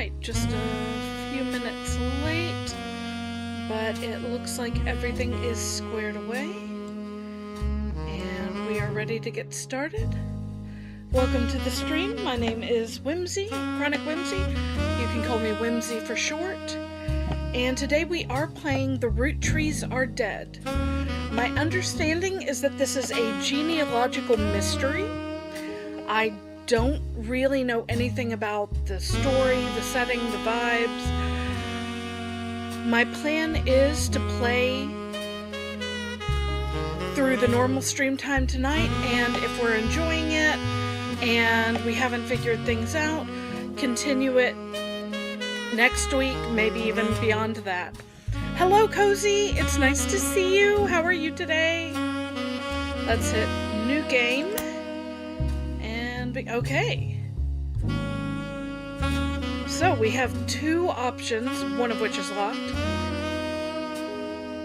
Alright, just a few minutes late, but it looks like everything is squared away, and we are ready to get started. Welcome to the stream. My name is Whimsy, Chronic Whimsy. You can call me Whimsy for short. And today we are playing The Roottrees Are Dead. My understanding is that this is a genealogical mystery. I don't really know anything about the story, the setting, the vibes. My plan is to play through the normal stream time tonight, and if we're enjoying it and we haven't figured things out, continue it next week, maybe even beyond that. Hello, Cozy! It's nice to see you! How are you today? Let's hit new game. Okay. So we have two options, one of which is locked.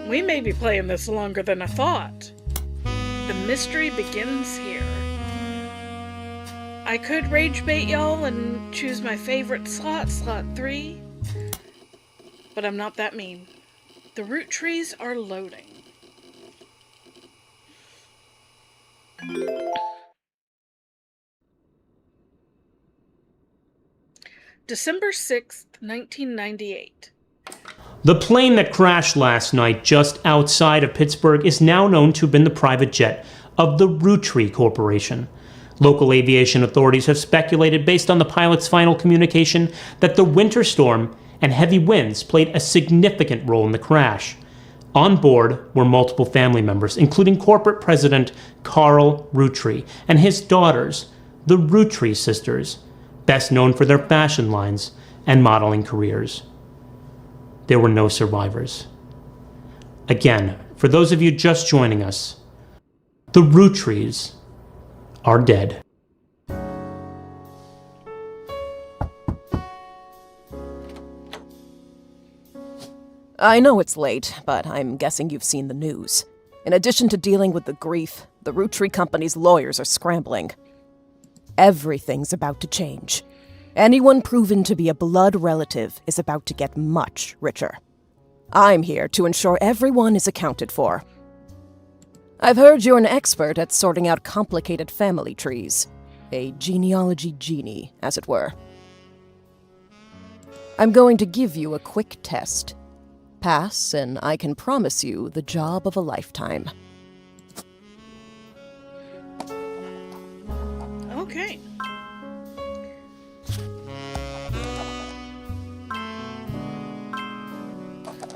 We may be playing this longer than I thought. The mystery begins here. I could rage bait y'all and choose my favorite slot 3, but I'm not that mean. The Roottrees are loading. December 6th, 1998. The plane that crashed last night just outside of Pittsburgh is now known to have been the private jet of the Roottrees Corporation. Local aviation authorities have speculated, based on the pilot's final communication, that the winter storm and heavy winds played a significant role in the crash. On board were multiple family members, including corporate president Carl Roottrees and his daughters, the Roottrees sisters, best known for their fashion lines and modeling careers. There were no survivors. Again, for those of you just joining us, the Roottrees are dead. I know it's late, but I'm guessing you've seen the news. In addition to dealing with the grief, the Roottrees company's lawyers are scrambling. Everything's about to change. Anyone proven to be a blood relative is about to get much richer. I'm here to ensure everyone is accounted for. I've heard you're an expert at sorting out complicated family trees. A genealogy genie, as it were. I'm going to give you a quick test. Pass, and I can promise you the job of a lifetime. Okay.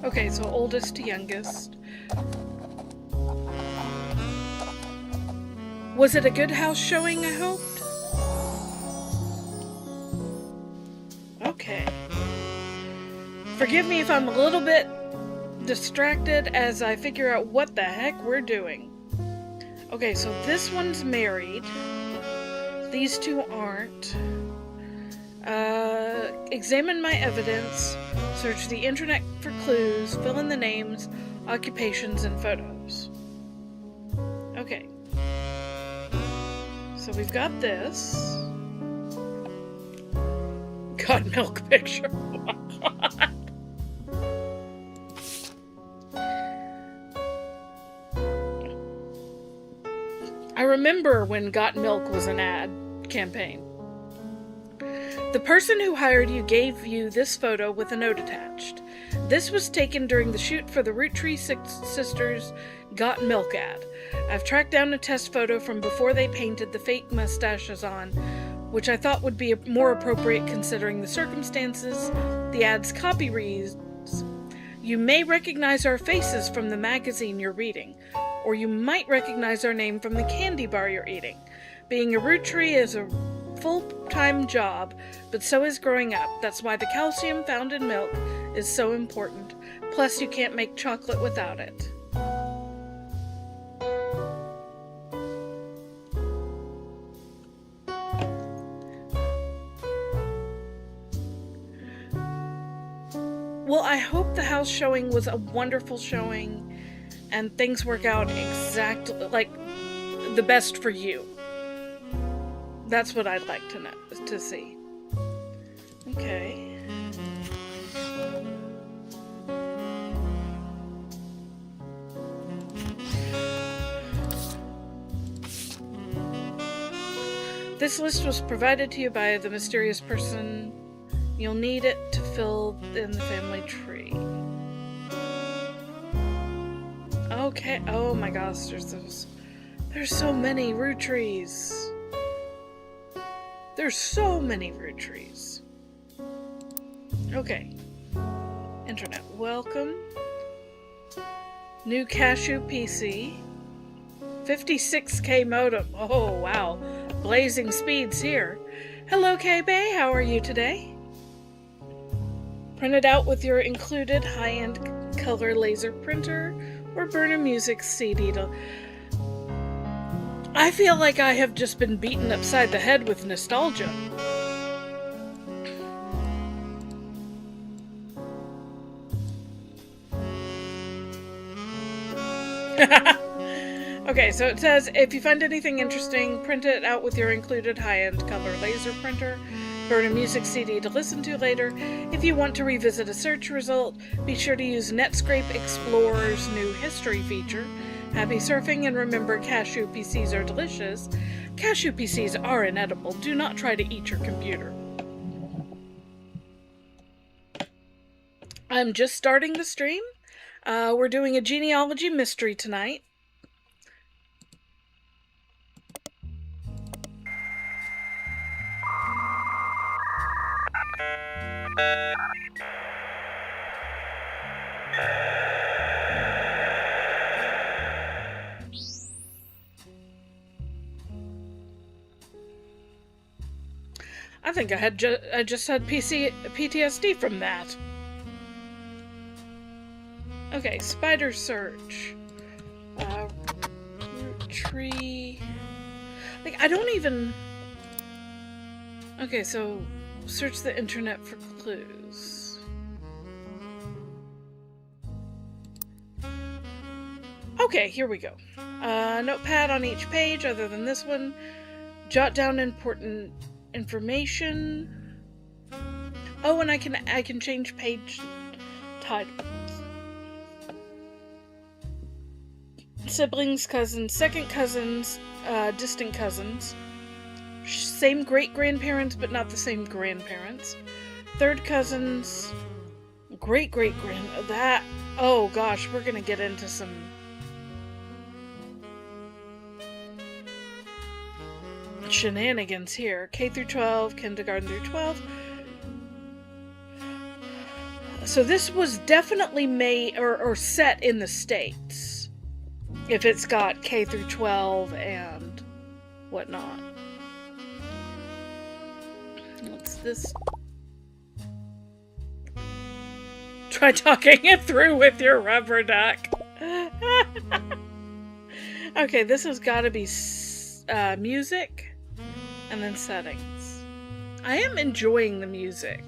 Okay, so oldest to youngest. Was it a good house showing, I hoped? Okay. Forgive me if I'm a little bit distracted as I figure out what the heck we're doing. Okay, so this one's married. These two aren't. Examine my evidence. Search the internet for clues. Fill in the names, occupations, and photos. Okay. So we've got this. Got milk picture. Oh my god. I remember when Got Milk was an ad campaign. The person who hired you gave you this photo with a note attached. This was taken during the shoot for the Roottrees Sisters Got Milk ad. I've tracked down a test photo from before they painted the fake mustaches on, which I thought would be more appropriate considering the circumstances. The ad's copy reads, "You may recognize our faces from the magazine you're reading, or you might recognize our name from the candy bar you're eating. Being a Roottrees is a full-time job, but so is growing up. That's why the calcium found in milk is so important. Plus, you can't make chocolate without it." Well, I hope the house showing was a wonderful showing and things work out exactly like the best for you. That's what I'd like to know, to see. Okay. This list was provided to you by the mysterious person. You'll need it to fill in the family tree. Okay. Oh my gosh, there's so many Roottrees. There's so many Roottrees. Okay. Internet, welcome. New Cashew PC. 56K modem. Oh, wow. Blazing speeds here. Hello, K-Bay. How are you today? Print it out with your included high-end color laser printer or burn a music CD to... I feel like I have just been beaten upside the head with nostalgia. Okay, so it says, if you find anything interesting, print it out with your included high-end color laser printer. Burn a music CD to listen to later. If you want to revisit a search result, be sure to use Netscape Explorer's new history feature. Happy surfing, and remember, cashew PCs are delicious. Cashew PCs are inedible. Do not try to eat your computer. I'm just starting the stream. We're doing a genealogy mystery tonight. I think I just had PTSD from that. Okay, spider search. Tree. Like, I don't even... Okay, so search the internet for clues. Okay, here we go. Notepad on each page, other than this one. Jot down important information. Oh, and I can change page titles. Siblings, cousins, second cousins, distant cousins. Same great-grandparents, but not the same grandparents. Third cousins, great-great-grand... That... Oh, gosh, we're gonna get into some... shenanigans here. K through 12, kindergarten through 12. So this was definitely made or set in the States. If it's got K through 12 and whatnot. What's this? Try talking it through with your rubber duck. Okay, this has got to be music and then settings. I am enjoying the music.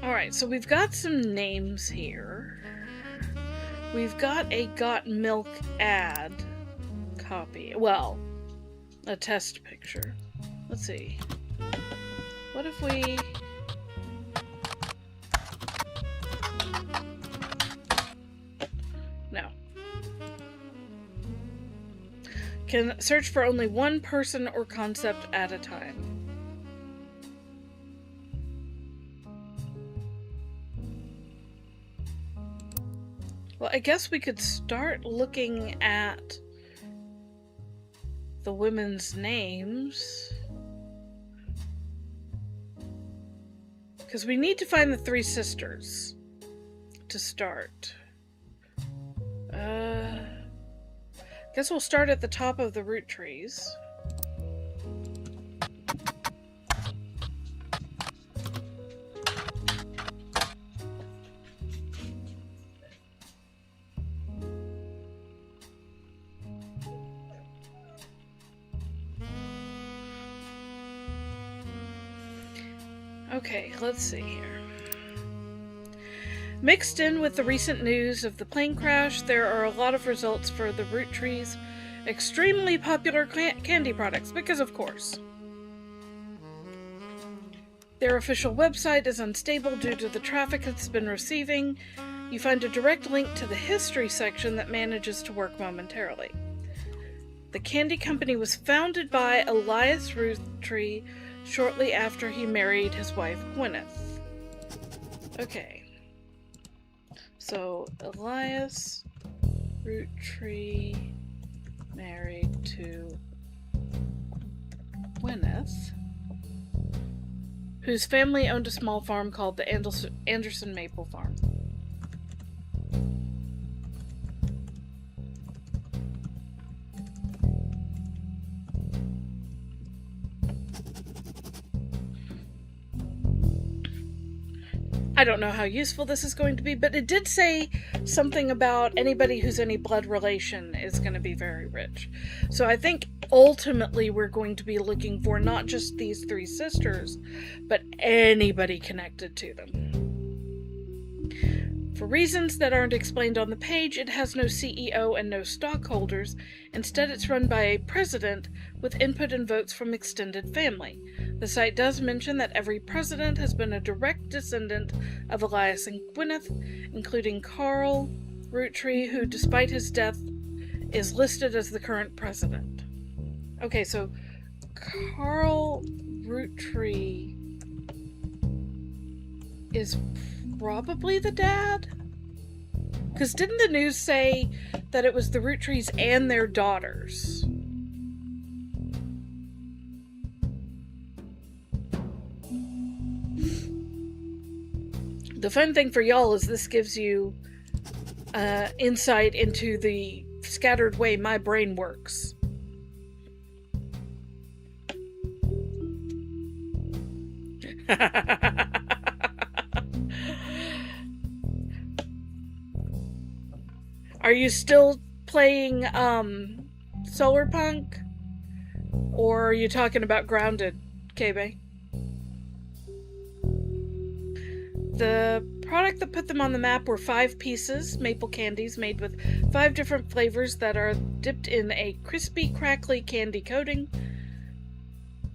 Alright, so we've got some names here. We've got a Got Milk ad copy. Well, a test picture. Let's see. What if we... No. Can search for only one person or concept at a time. Well, I guess we could start looking at the women's names. Because we need to find the three sisters to start. Guess we'll start at the top of the Roottrees. Okay, let's see here. Mixed in with the recent news of the plane crash, there are a lot of results for the Roottrees' extremely popular candy products, because of course. Their official website is unstable due to the traffic it's been receiving. You find a direct link to the history section that manages to work momentarily. The candy company was founded by Elias Roottrees shortly after he married his wife Gwyneth. Okay. So, Elias Roottrees married to Gwyneth, whose family owned a small farm called the Anderson Maple Farm. I don't know how useful this is going to be, but it did say something about anybody who's any blood relation is going to be very rich. So I think ultimately we're going to be looking for not just these three sisters, but anybody connected to them. For reasons that aren't explained on the page, it has no CEO and no stockholders. Instead, it's run by a president with input and votes from extended family. The site does mention that every president has been a direct descendant of Elias and Gwyneth, including Carl Roottrees, who, despite his death, is listed as the current president. Okay, so Carl Roottrees is probably the dad? Because didn't the news say that it was the Roottrees and their daughters? The fun thing for y'all is this gives you insight into the scattered way my brain works. Are you still playing Solarpunk? Or are you talking about Grounded, KB? The product that put them on the map were 5 pieces, maple candies made with 5 different flavors that are dipped in a crispy, crackly candy coating.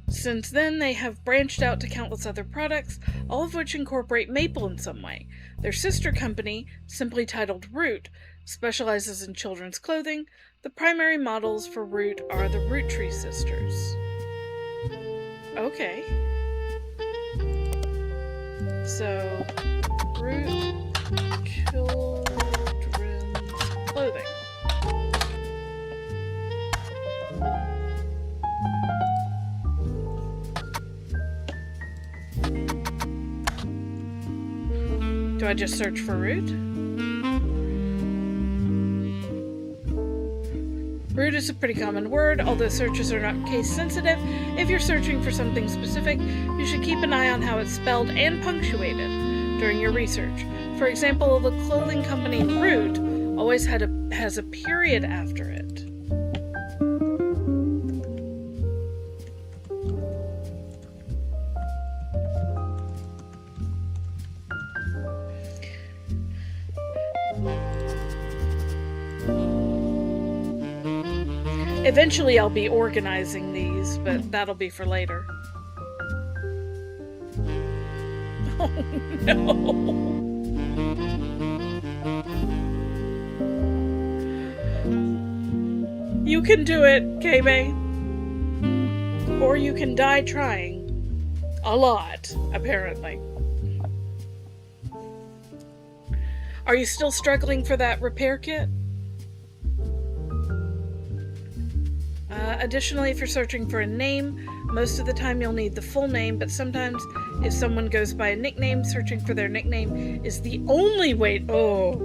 Since then, they have branched out to countless other products, all of which incorporate maple in some way. Their sister company, simply titled Root, specializes in children's clothing. The primary models for Root are the Roottrees sisters. Okay. So, Root children's clothing. Do I just search for Root? Root is a pretty common word, although searches are not case sensitive. If you're searching for something specific, you should keep an eye on how it's spelled and punctuated during your research. For example, the clothing company Root always has a period after it. Eventually I'll be organizing these, but that'll be for later. Oh no! You can do it, KB. Or you can die trying. A lot, apparently. Are you still struggling for that repair kit? Additionally, if you're searching for a name, most of the time you'll need the full name, but sometimes if someone goes by a nickname, searching for their nickname is the only way. Oh.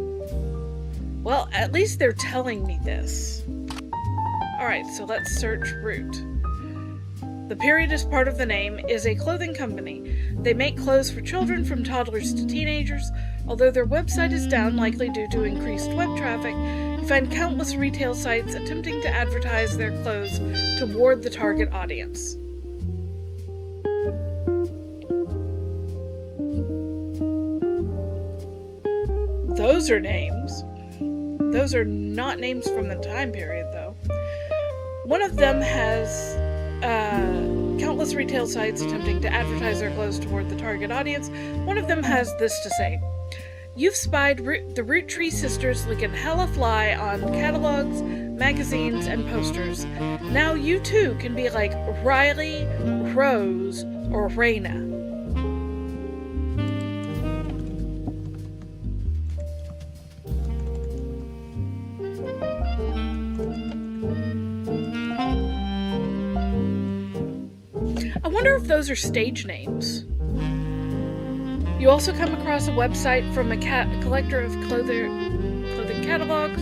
Well, at least they're telling me this. Alright, so let's search Root. The period is part of the name, is a clothing company. They make clothes for children from toddlers to teenagers. Although their website is down, likely due to increased web traffic, you find countless retail sites attempting to advertise their clothes toward the target audience. Those are names. Those are not names from the time period, though. One of them has countless numerous retail sites attempting to advertise their clothes toward the target audience. One of them has this to say: "You've spied the Roottrees sisters looking hella fly on catalogs, magazines, and posters. Now you too can be like Riley, Rose, or Raina." I wonder if those are stage names. You also come across a website from a collector of clothing catalogs.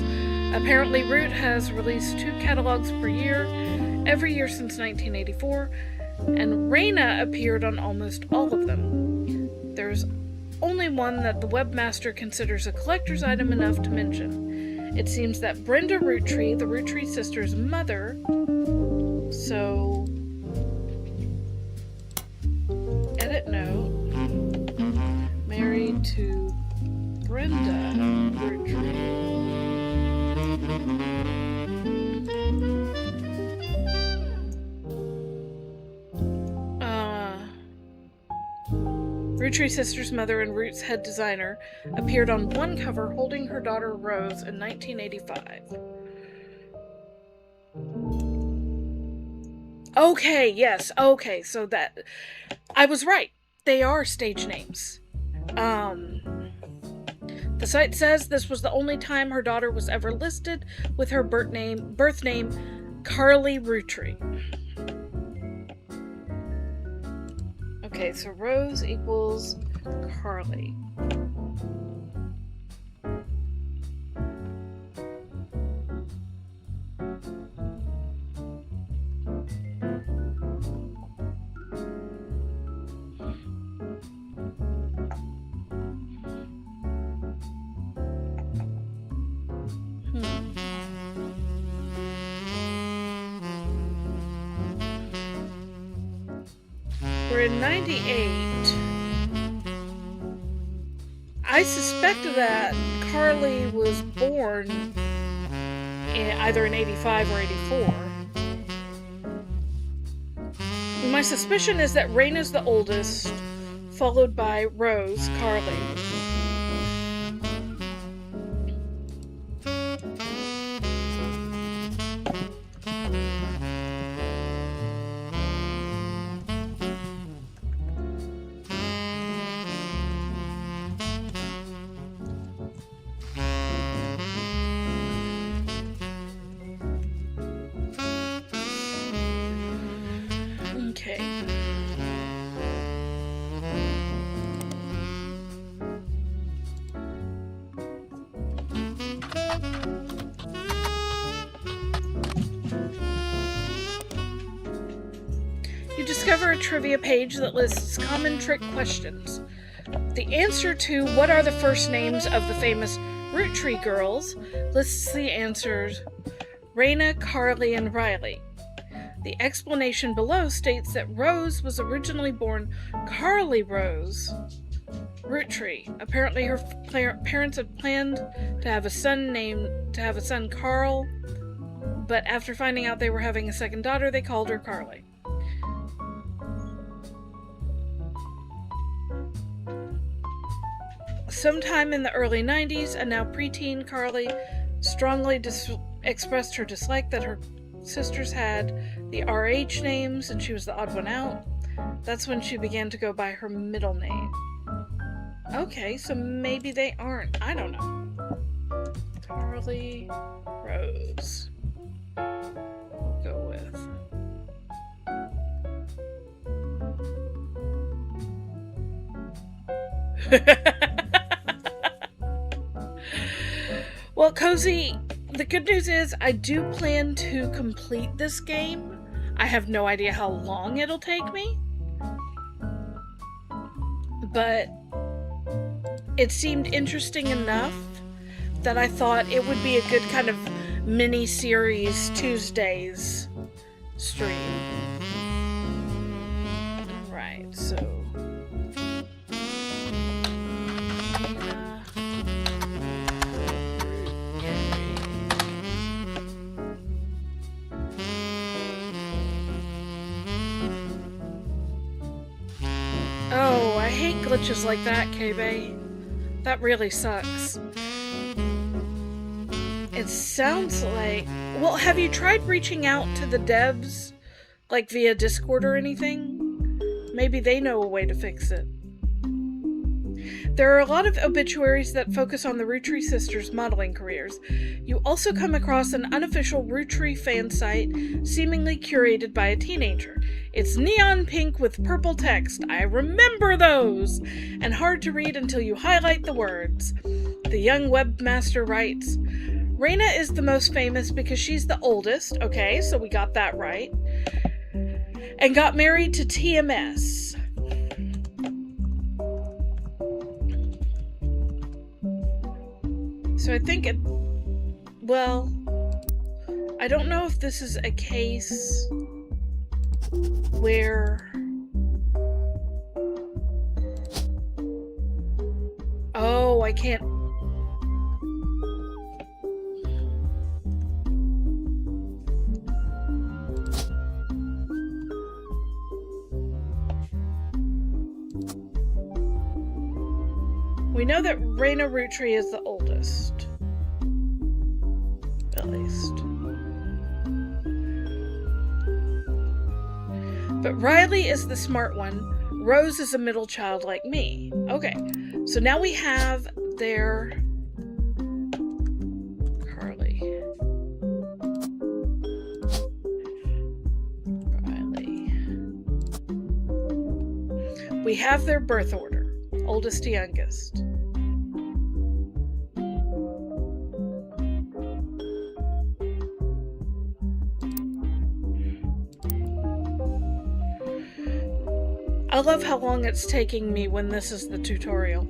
Apparently, Root has released 2 catalogs per year, every year since 1984, and Raina appeared on almost all of them. There's only one that the webmaster considers a collector's item enough to mention. It seems that Brenda Roottree, the Roottree sisters' mother, so... Edit note. Married to Brenda Roottrees. Roottrees sisters' mother and Root's head designer appeared on one cover holding her daughter Rose in 1985. Okay, yes, okay, so that... I was right. They are stage names. The site says this was the only time her daughter was ever listed with her birth name Carly Roottree. Okay, so Rose equals Carly. We're in 98. I suspect that Carly was born either in 85 or 84. My suspicion is that Raina's the oldest, followed by Rose, Carly. Okay. You discover a trivia page that lists common trick questions. The answer to what are the first names of the famous Roottree girls lists the answers Raina, Carly, and Riley. The explanation below states that Rose was originally born Carly Rose Roottree. Apparently her parents had planned to have a son Carl, but after finding out they were having a second daughter, they called her Carly. Sometime in the early 90s, a now preteen Carly strongly expressed her dislike that her sisters had the RH names and she was the odd one out. That's when she began to go by her middle name. Okay, so maybe they aren't. I don't know. Carly Rose. Go with. Well, Cozy, the good news is I do plan to complete this game. I have no idea how long it'll take me, but it seemed interesting enough that I thought it would be a good kind of mini-series Tuesdays stream. Right, so... glitches like that, K-Bay. That really sucks. It sounds like... Well, have you tried reaching out to the devs, like via Discord or anything? Maybe they know a way to fix it. There are a lot of obituaries that focus on the Roottrees sisters' modeling careers. You also come across an unofficial Roottrees fan site, seemingly curated by a teenager. It's neon pink with purple text. I remember those! And hard to read until you highlight the words. The young webmaster writes, Raina is the most famous because she's the oldest. Okay, so we got that right. And got married to TMS. So I think it... Well, I don't know if this is a case where... Oh, I can't... We know that Raina Roottrees is the oldest. At least. But Riley is the smart one. Rose is a middle child like me. Okay, so now we have their... Carly. Riley. We have their birth order. Oldest to youngest. I love how long it's taking me when this is the tutorial.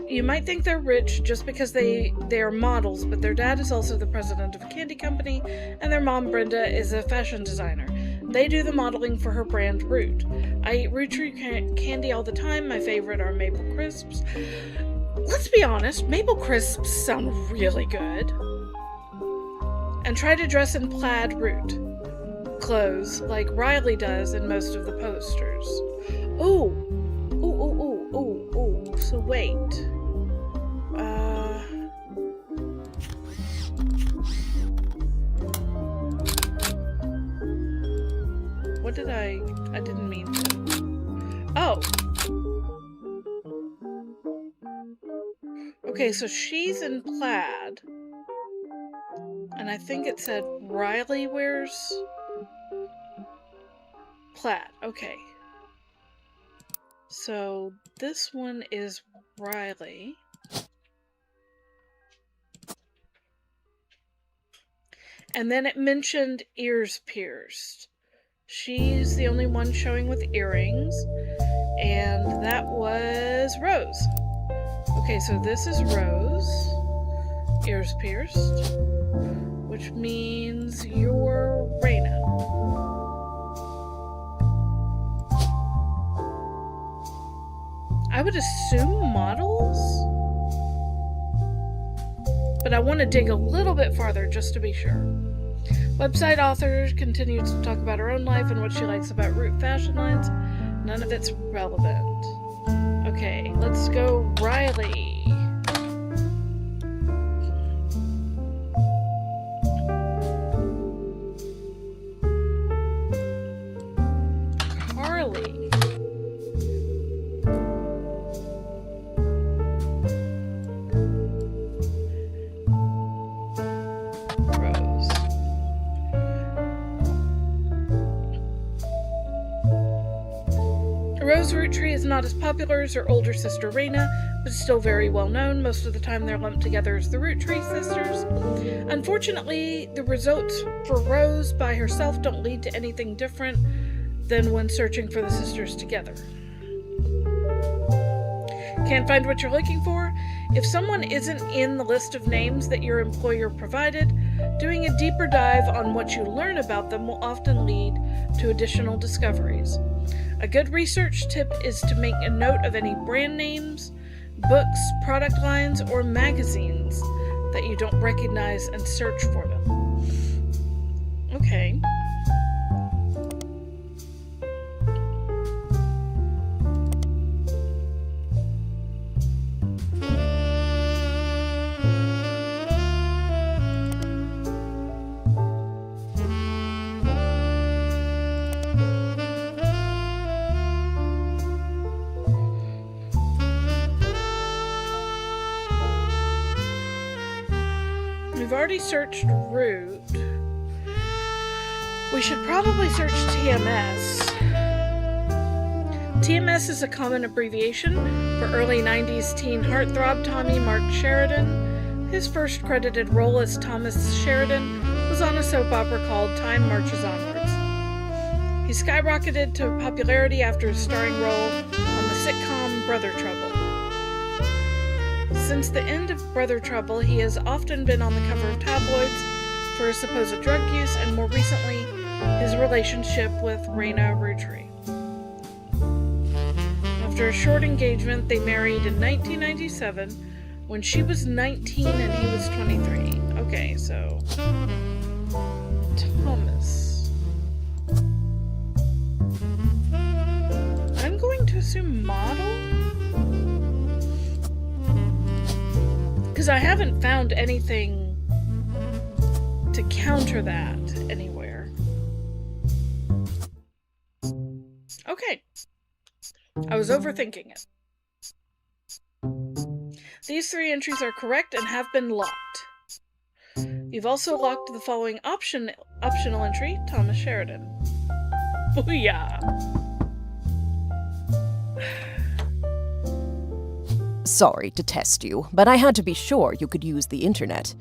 You might think they're rich just because they are models, but their dad is also the president of a candy company, and their mom, Brenda, is a fashion designer. They do the modeling for her brand, Root. I eat Roottrees candy all the time. My favorite are Maple Crisps. Let's be honest, Maple Crisps sound really good. And try to dress in plaid Root clothes like Riley does in most of the posters. Ooh. So wait. What did I didn't mean to. Oh. Okay, so she's in plaid. And I think it said Riley wears plaid. Okay. So this one is Riley. And then it mentioned ears pierced. She's the only one showing with earrings. And that was Rose. Okay, so this is Rose. Ears pierced. Which means you're Raina. I would assume models? But I want to dig a little bit farther just to be sure. Website author continues to talk about her own life and what she likes about Root fashion lines. None of it's relevant. Okay, let's go Riley. Carly. Rose Roottrees is not as popular as her older sister Raina, but still very well known. Most of the time they're lumped together as the Roottrees sisters. Unfortunately, the results for Rose by herself don't lead to anything different than when searching for the sisters together. Can't find what you're looking for? If someone isn't in the list of names that your employer provided, doing a deeper dive on what you learn about them will often lead to additional discoveries. A good research tip is to make a note of any brand names, books, product lines, or magazines that you don't recognize and search for them. Okay. already searched Root. We should probably search TMS. TMS is a common abbreviation for early 90s teen heartthrob Tommy Mark Sheridan. His first credited role as Thomas Sheridan was on a soap opera called Time Marches Onwards. He skyrocketed to popularity after his starring role on the sitcom Brother Trouble. Since the end of Brother Trouble, he has often been on the cover of tabloids for his supposed drug use and more recently, his relationship with Raina Roottrees. After a short engagement, they married in 1997 when she was 19 and he was 23. Okay, so Thomas. I'm going to assume model? Because I haven't found anything to counter that anywhere. Okay. I was overthinking it. These 3 entries are correct and have been locked. You've also locked the following optional entry, Thomas Sheridan. Booyah! Sorry to test you, but I had to be sure you could use the internet.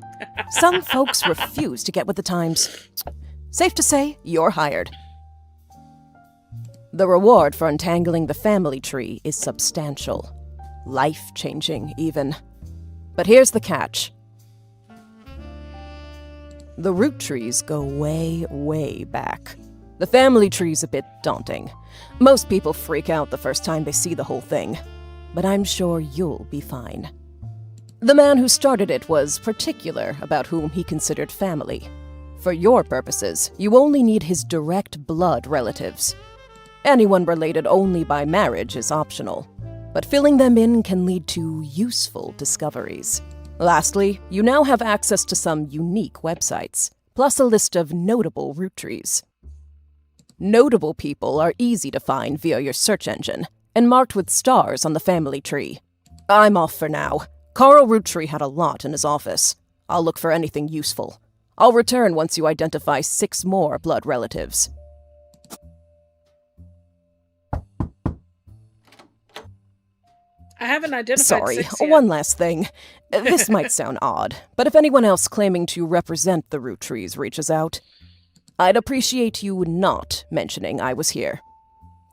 Some folks refuse to get with the times. Safe to say, you're hired. The reward for untangling the family tree is substantial. Life-changing, even. But here's the catch. The Roottrees go way, way back. The family tree's a bit daunting. Most people freak out the first time they see the whole thing. But I'm sure you'll be fine. The man who started it was particular about whom he considered family. For your purposes, you only need his direct blood relatives. Anyone related only by marriage is optional, but filling them in can lead to useful discoveries. Lastly, you now have access to some unique websites, plus a list of notable Roottrees. Notable people are easy to find via your search engine, and marked with stars on the family tree. I'm off for now. Carl Roottree had a lot in his office. I'll look for anything useful. I'll return once you identify 6 more blood relatives. I haven't identified Sorry, 6 yet. one last thing. This might sound odd, but if anyone else claiming to represent the Rootrees reaches out, I'd appreciate you not mentioning I was here.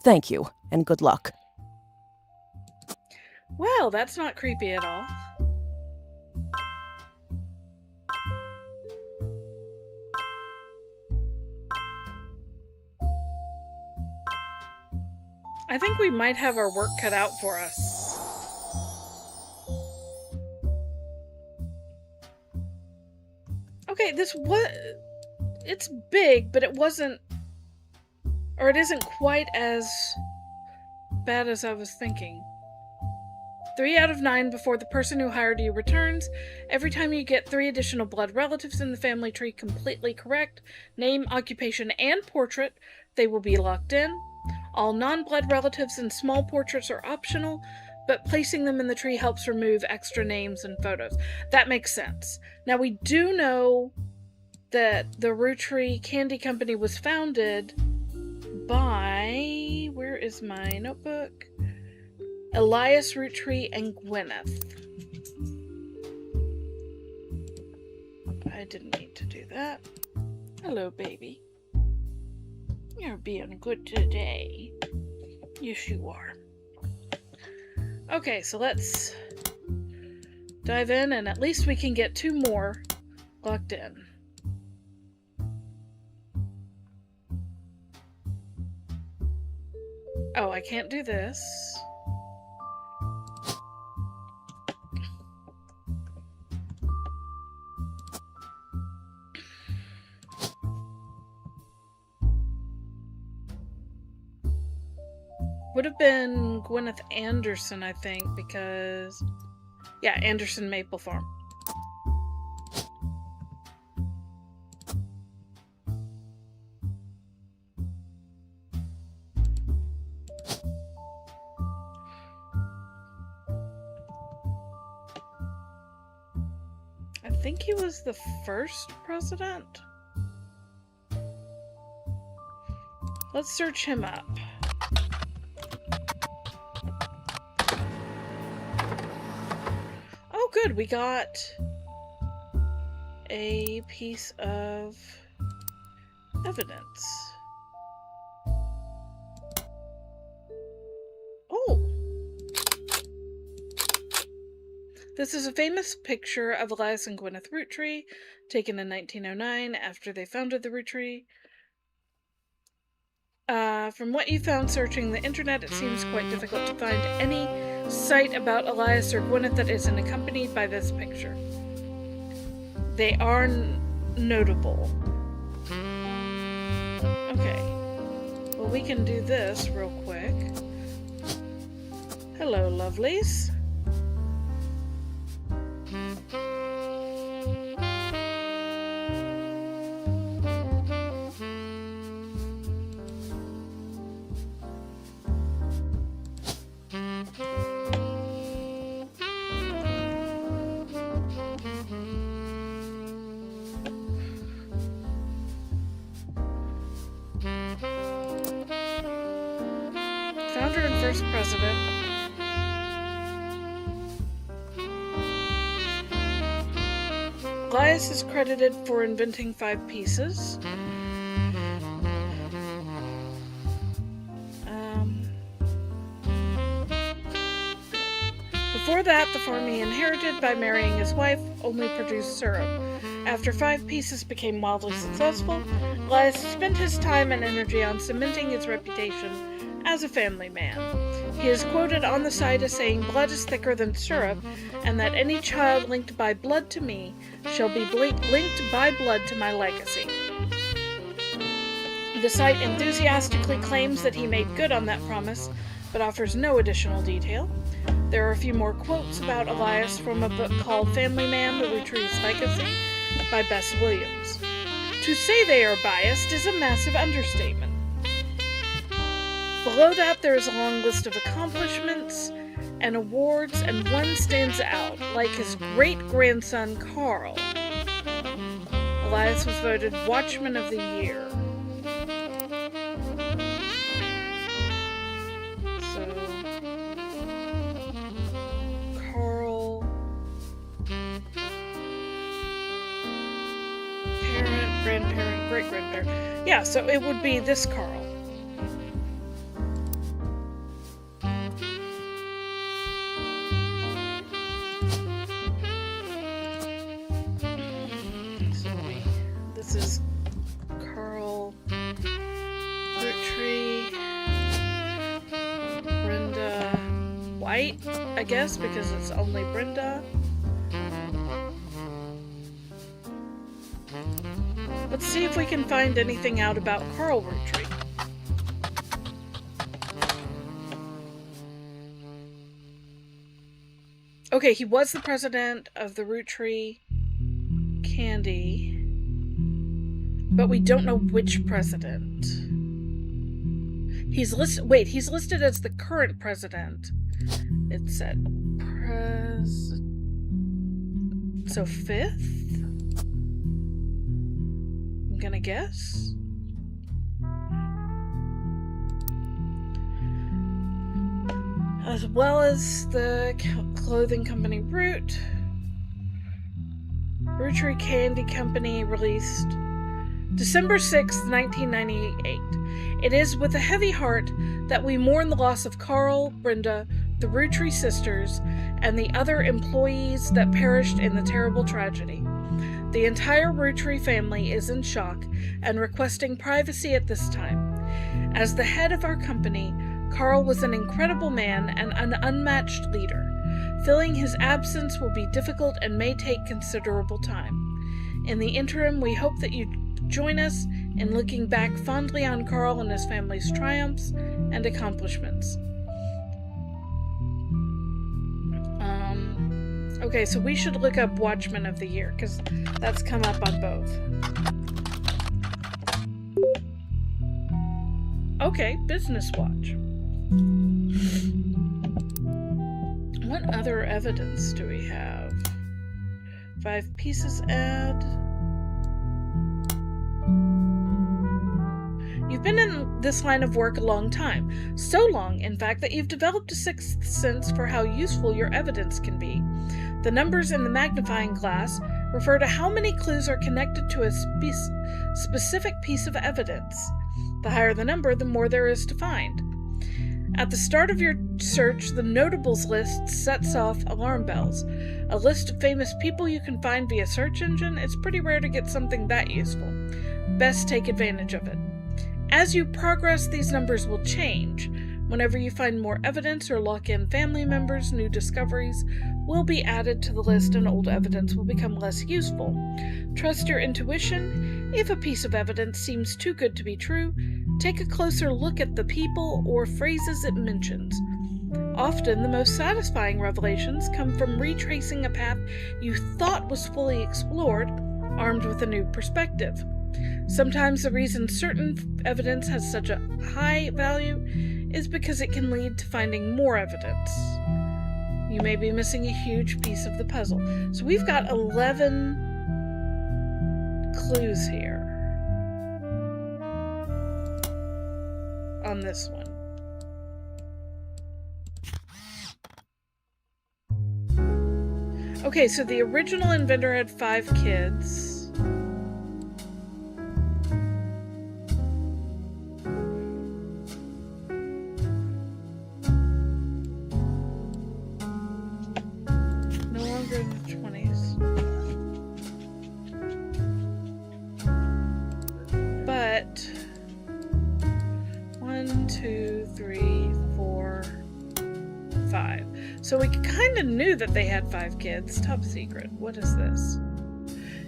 Thank you, and good luck. Well, that's not creepy at all. I think we might have our work cut out for us. Okay, it's big, but it wasn't, or it isn't quite as bad as I was thinking. 3 out of 9 before the person who hired you returns. Every time you get 3 additional blood relatives in the family tree completely correct, name, occupation, and portrait, they will be locked in. All non-blood relatives and small portraits are optional, but placing them in the tree helps remove extra names and photos. That makes sense. Now, we do know that the Roottrees Candy Company was founded by... Where is my notebook? Elias Roottree and Gwyneth. I didn't need to do that. Hello, baby. You're being good today. Yes, you are. Okay, so let's dive in, and at least we can get 2 more locked in. Oh, I can't do this. Would have been Gwyneth Anderson, I think, because... Yeah, Anderson Maple Farm. I think he was the first president. Let's search him up. Oh, good. We got a piece of evidence. Oh. This is a famous picture of Elias and Gwyneth Rootree, taken in 1909 after they founded the Rootree. From what you found searching the internet, it seems quite difficult to find any site about Elias or Gwyneth that isn't accompanied by this picture. They are notable. Okay. Well, we can do this real quick. Hello, lovelies. Founder and first president. Elias is credited for inventing 5 pieces. Before that, the farm he inherited by marrying his wife only produced syrup. After 5 pieces became wildly successful, Elias spent his time and energy on cementing his reputation as a family man. He is quoted on the site as saying, "Blood is thicker than syrup, and that any child linked by blood to me shall be linked by blood to my legacy." The site enthusiastically claims that he made good on that promise, but offers no additional detail. There are a few more quotes about Elias from a book called Family Man, The Roottrees Legacy by Bess Williams. To say they are biased is a massive understatement. Below that, there is a long list of accomplishments and awards, and one stands out, like his great-grandson Carl. Elias was voted Watchman of the Year. So, Carl, parent, grandparent, great-grandparent. Yeah, so it would be this Carl. This is Carl Rootree, Brenda White, I guess, because it's only Brenda. Let's see if we can find anything out about Carl Rootree. Okay, he was the president of the Rootree Candy, but we don't know which president. He's listed as the current president. It said so 5th? I'm gonna guess. As well as the clothing company Rootree Candy Company released December 6th, 1998. It is with a heavy heart that we mourn the loss of Carl, Brenda, the Rootree sisters, and the other employees that perished in the terrible tragedy. The entire Rootree family is in shock and requesting privacy at this time. As the head of our company, Carl was an incredible man and an unmatched leader. Filling his absence will be difficult and may take considerable time. In the interim, we hope that you join us in looking back fondly on Carl and his family's triumphs and accomplishments. Okay, so we should look up Watchman of the Year, because that's come up on both. Okay, Business Watch. What other evidence do we have? 5 pieces ad. You've been in this line of work a long time. So long, in fact, that you've developed a sixth sense for how useful your evidence can be. The numbers in the magnifying glass refer to how many clues are connected to a specific piece of evidence. The higher the number, the more there is to find. At the start of your search, the notables list sets off alarm bells. A list of famous people you can find via search engine. It's pretty rare to get something that useful. Best take advantage of it. As you progress, these numbers will change. Whenever you find more evidence or lock in family members, new discoveries will be added to the list and old evidence will become less useful. Trust your intuition. If a piece of evidence seems too good to be true, take a closer look at the people or phrases it mentions. Often, the most satisfying revelations come from retracing a path you thought was fully explored, armed with a new perspective. Sometimes the reason certain evidence has such a high value is because it can lead to finding more evidence. You may be missing a huge piece of the puzzle. So we've got 11 clues here on this one. Okay, so the original inventor had 5 kids. But 1, 2, 3, 4, 5. So we kind of knew that they had 5 kids. Top secret. What is this?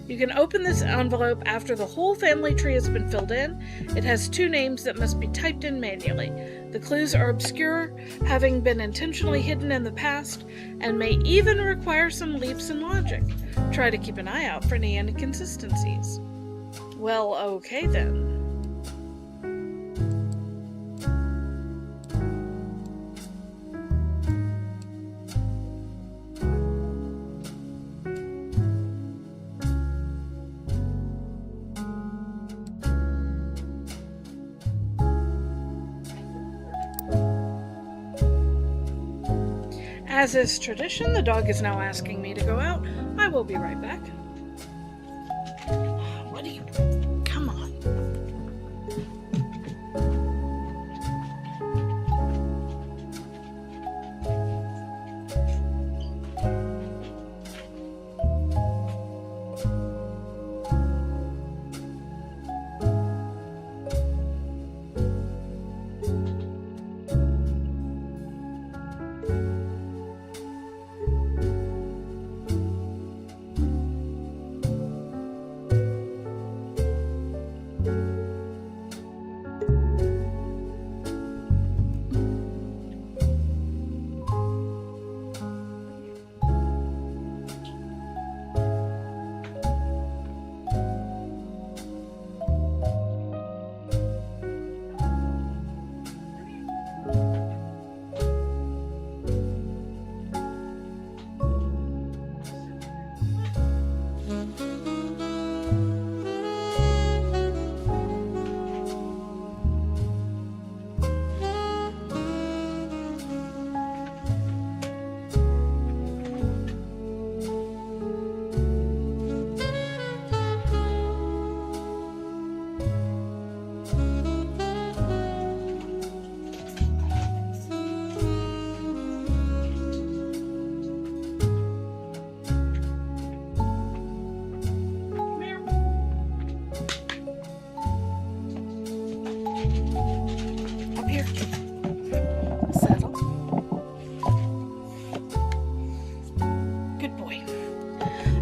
You can open this envelope after the whole family tree has been filled in. It has 2 names that must be typed in manually. The clues are obscure, having been intentionally hidden in the past, and may even require some leaps in logic. Try to keep an eye out for any inconsistencies. Well, okay then. As is tradition, the dog is now asking me to go out. I will be right back. What are you doing? Come on.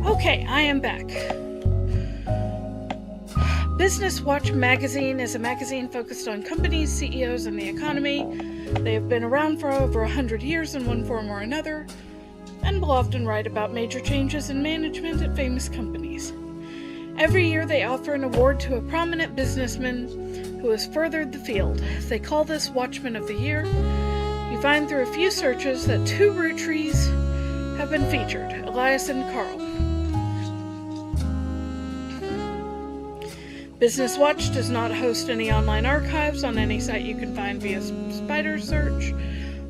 Okay, I am back. Business Watch magazine is a magazine focused on companies, CEOs, and the economy. They have been around for over 100 years in one form or another, and will often write about major changes in management at famous companies. Every year they offer an award to a prominent businessman who has furthered the field. They call this Watchman of the Year. You find through a few searches that 2 Roottrees have been featured, Elias and Carl. Business Watch does not host any online archives on any site you can find via spider search,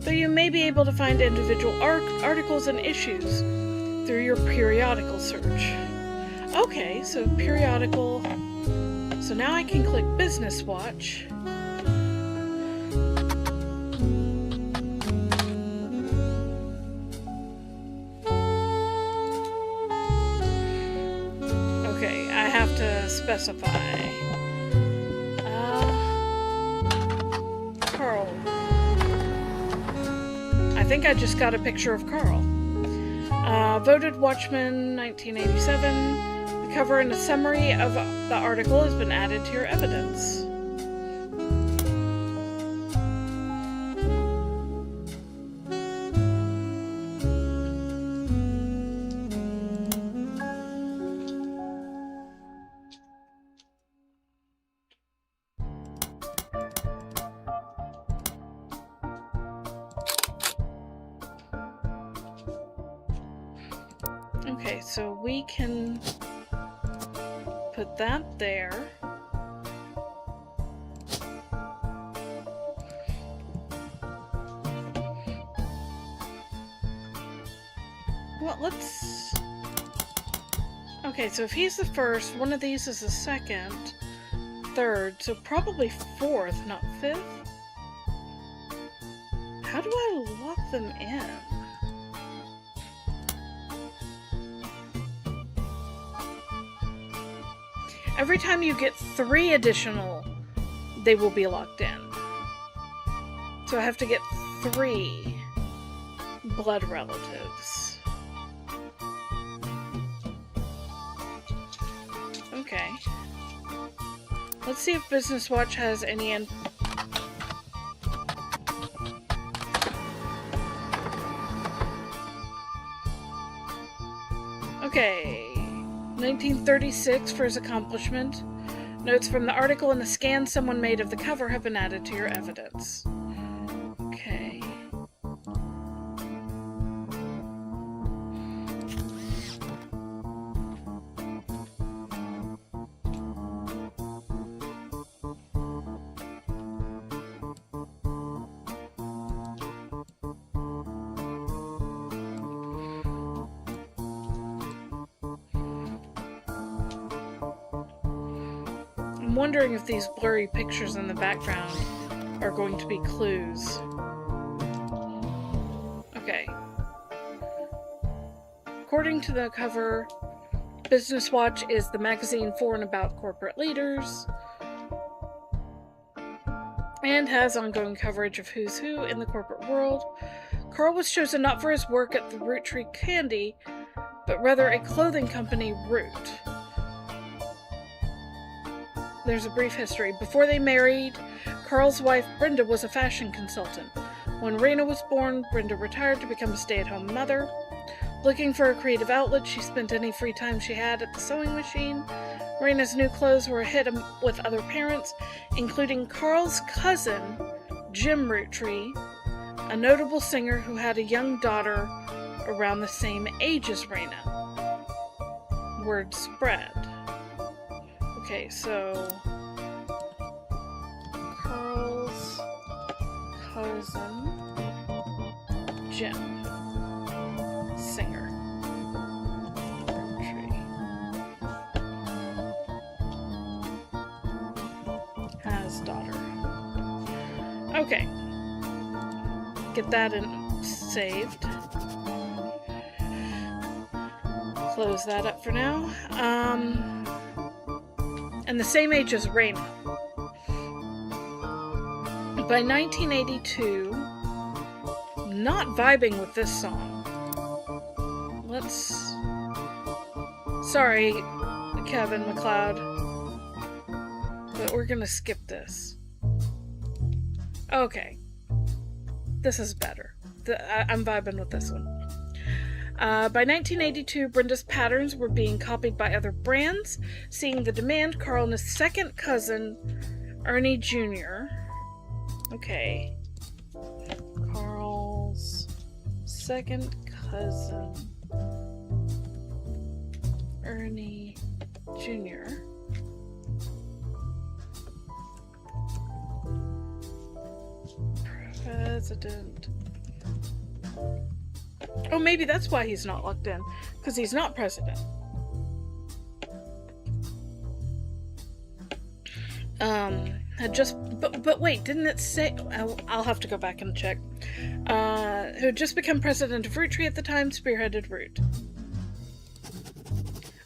though you may be able to find individual articles and issues through your periodical search. Okay, so periodical. So now I can click Business Watch. Okay, I have to specify. Carl. I think I just got a picture of Carl. Voted Watchman 1987. The cover and a summary of the article has been added to your evidence. Okay, so we can put that there. Well, let's... Okay, so if he's the first, one of these is the second, third, so probably fourth, not fifth? How do I lock them in? Every time you get 3 additional, they will be locked in. So I have to get 3 blood relatives. Okay. Let's see if Business Watch has any Okay. 1936 for his accomplishment. Notes from the article and the scan someone made of the cover have been added to your evidence. Okay. I'm wondering if these blurry pictures in the background are going to be clues. Okay. According to the cover, Business Watch is the magazine for and about corporate leaders and has ongoing coverage of who's who in the corporate world. Carl was chosen not for his work at the Roottrees candy, but rather a clothing company, Root. There's a brief history. Before they married, Carl's wife, Brenda, was a fashion consultant. When Raina was born, Brenda retired to become a stay-at-home mother. Looking for a creative outlet, she spent any free time she had at the sewing machine. Raina's new clothes were a hit with other parents, including Carl's cousin, Jim Roottree, a notable singer who had a young daughter around the same age as Raina. Word spread. Okay, so Carl's cousin, Jim, singer, has daughter. Okay, get that in saved. Close that up for now. And the same age as Raina. By 1982, not vibing with this song. Sorry, Kevin MacLeod, but we're gonna skip this. Okay. This is better. I'm vibing with this one. By 1982, Brenda's patterns were being copied by other brands. Seeing the demand, Carl and his second cousin, Ernie Jr. Okay. Carl's second cousin, Ernie Jr. president. Oh, maybe that's why he's not locked in, because he's not president. But wait, didn't it say? I'll have to go back and check. Who had just become president of Roottrees at the time, spearheaded Root.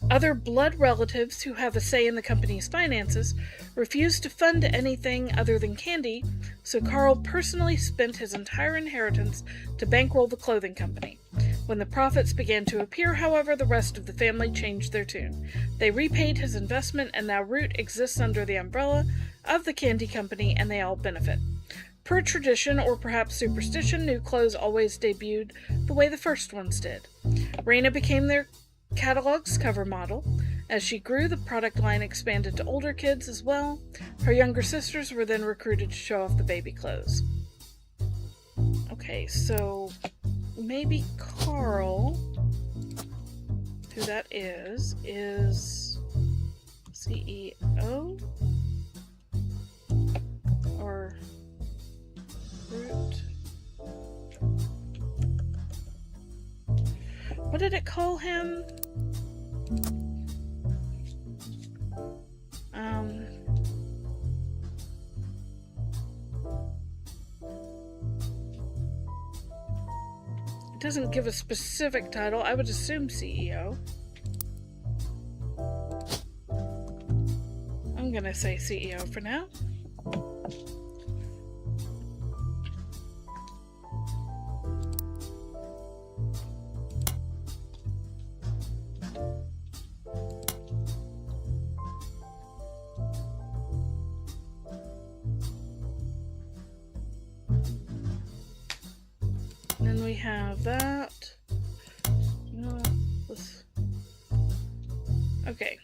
Other blood relatives who have a say in the company's finances refused to fund anything other than candy, so Carl personally spent his entire inheritance to bankroll the clothing company. When the profits began to appear, however, the rest of the family changed their tune. They repaid his investment, and now Root exists under the umbrella of the candy company, and they all benefit. Per tradition, or perhaps superstition, new clothes always debuted the way the first ones did. Raina became their catalog's cover model. As she grew, the product line expanded to older kids as well. Her younger sisters were then recruited to show off the baby clothes. Okay, so maybe Carl, who that is CEO? Or Root? What did it call him? It doesn't give a specific title. I would assume CEO. I'm gonna say CEO for now. Then we have that. No, this. Okay.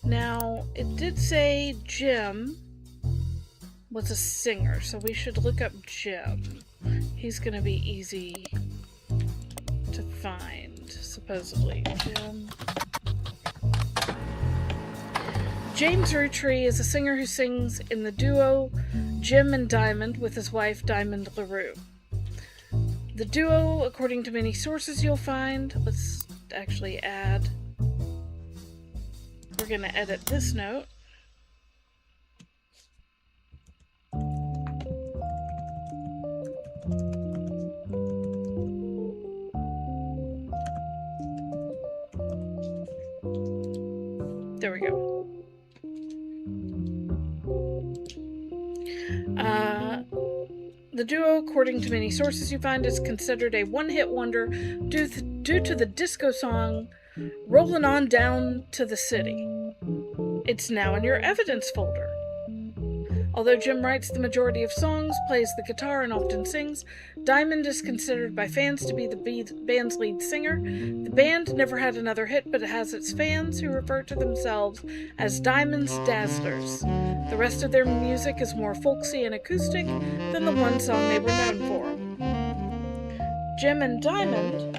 Now, it did say Jim was a singer, so we should look up Jim. He's gonna be easy to find, supposedly. James Roottrees is a singer who sings in the duo Jim and Diamond with his wife Diamond LaRue. The duo, according to many sources you'll find, let's actually add. We're gonna edit this note. There we go. The duo, according to many sources you find, is considered a one-hit wonder due to the disco song Rollin' On Down to the City. It's now in your evidence folder. Although Jim writes the majority of songs, plays the guitar, and often sings, Diamond is considered by fans to be the band's lead singer. The band never had another hit, but it has its fans who refer to themselves as Diamond's Dazzlers. The rest of their music is more folksy and acoustic than the one song they were known for. Jim and Diamond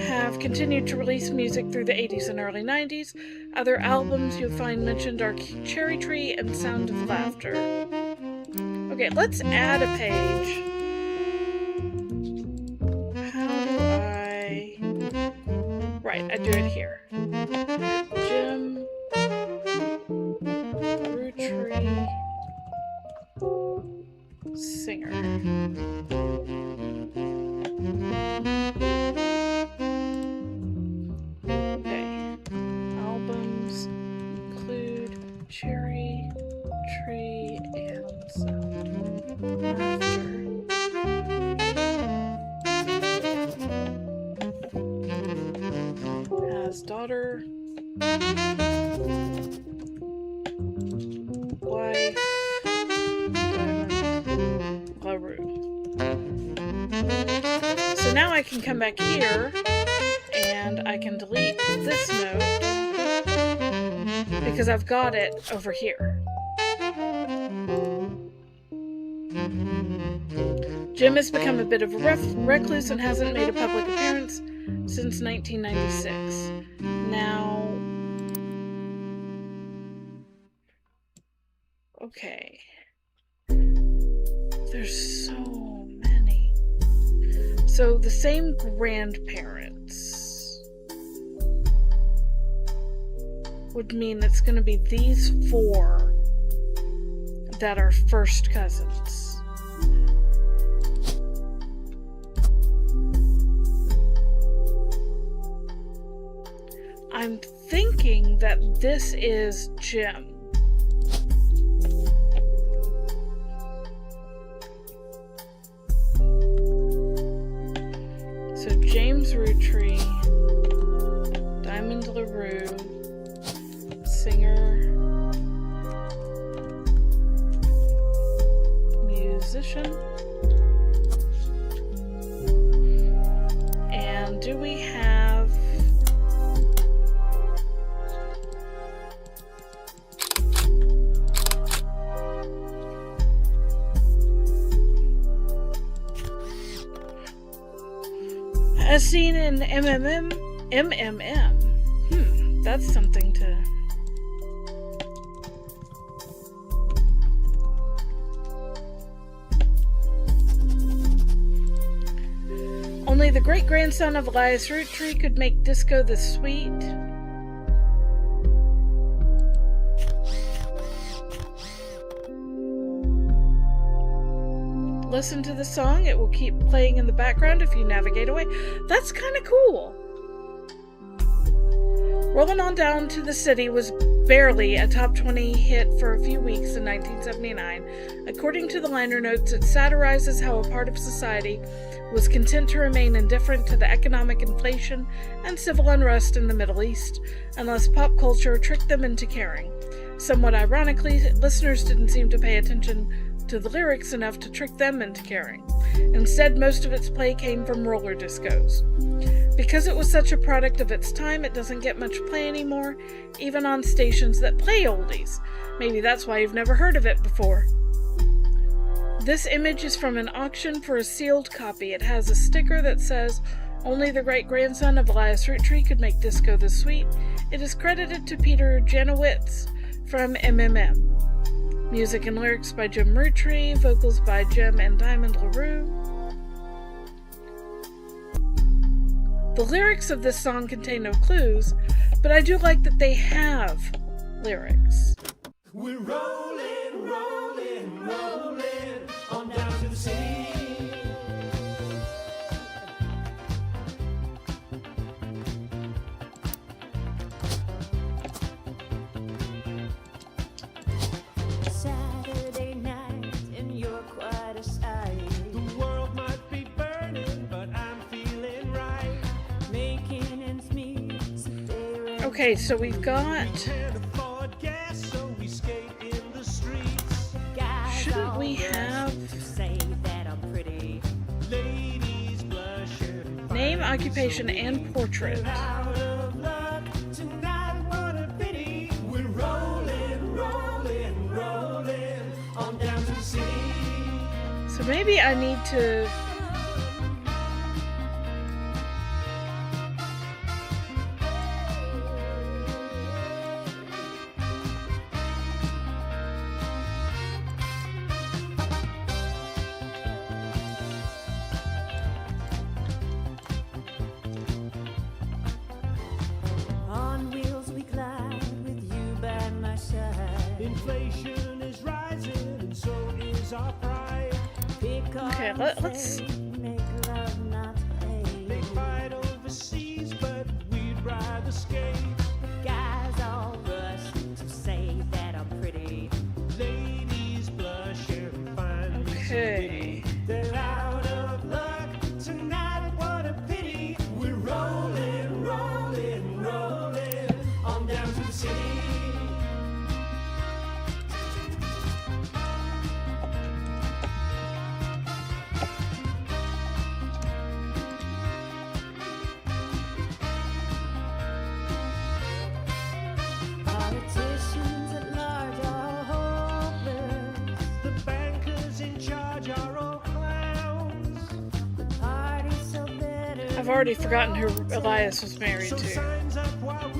have continued to release music through the 80s and early 90s. Other albums you'll find mentioned are Cherry Tree and Sound of Laughter. Okay, let's add a page. How do I... Right, I do it here. Jim Roottrees singer. Okay. Albums include Cherry Tree and Sound of Laughter. Has daughter, wife, Diamond LaRue. So now I can come back here and I can delete this note because I've got it over here. Jim has become a bit of a recluse and hasn't made a public appearance since 1996. Now... Okay. There's so many. So the same grandparents would mean it's going to be these 4 that are first cousins. I'm thinking that this is Jim. So James Roottrees, Diamond LaRue, singer, musician. And do we have as seen in MMM? That's something to... Only the great-grandson of Elias Roottrees could make disco this sweet. Listen to the song. It will keep playing in the background if you navigate away. That's kind of cool. Rolling On Down to the City was barely a top 20 hit for a few weeks in 1979. According to the liner notes, it satirizes how a part of society was content to remain indifferent to the economic inflation and civil unrest in the Middle East, unless pop culture tricked them into caring. Somewhat ironically, listeners didn't seem to pay attention to the lyrics enough to trick them into caring. Instead, most of its play came from roller discos. Because it was such a product of its time, it doesn't get much play anymore, even on stations that play oldies. Maybe that's why you've never heard of it before. This image is from an auction for a sealed copy. It has a sticker that says, "Only the great-grandson of Elias Roottrees could make disco this sweet." It is credited to Peter Janowitz from MMM. Music and lyrics by Jim Roottrees, vocals by Jim and Diamond LaRue. The lyrics of this song contain no clues, but I do like that they have lyrics. We're rolling, rolling, rolling on down to the sea. Saturday night and you're quite a sight. The world might be burning, but I'm feeling right. Making ends meet. Okay, so we've got... Can't afford gas, so we skate in the streets. Shouldn't we have Say that I'm pretty. Ladies blushing. name, occupation, and portrait? Out of luck tonight, what a pity. We're rolling, rolling, rolling on down to the sea. So maybe I need to... On wheels we glide with you by my side. Inflation is rising, and so is our pride. Pick up Okay, let's... make love not hate. They fight overseas, but we'd rather skate. Guys all rush to say that I'm pretty. Ladies blush and find me Okay. they're out of luck tonight, what a pity. We're rolling, rolling, rolling on down to the sea. Politicians at large are hopeless. The bankers in charge I've already forgotten who Elias was married to.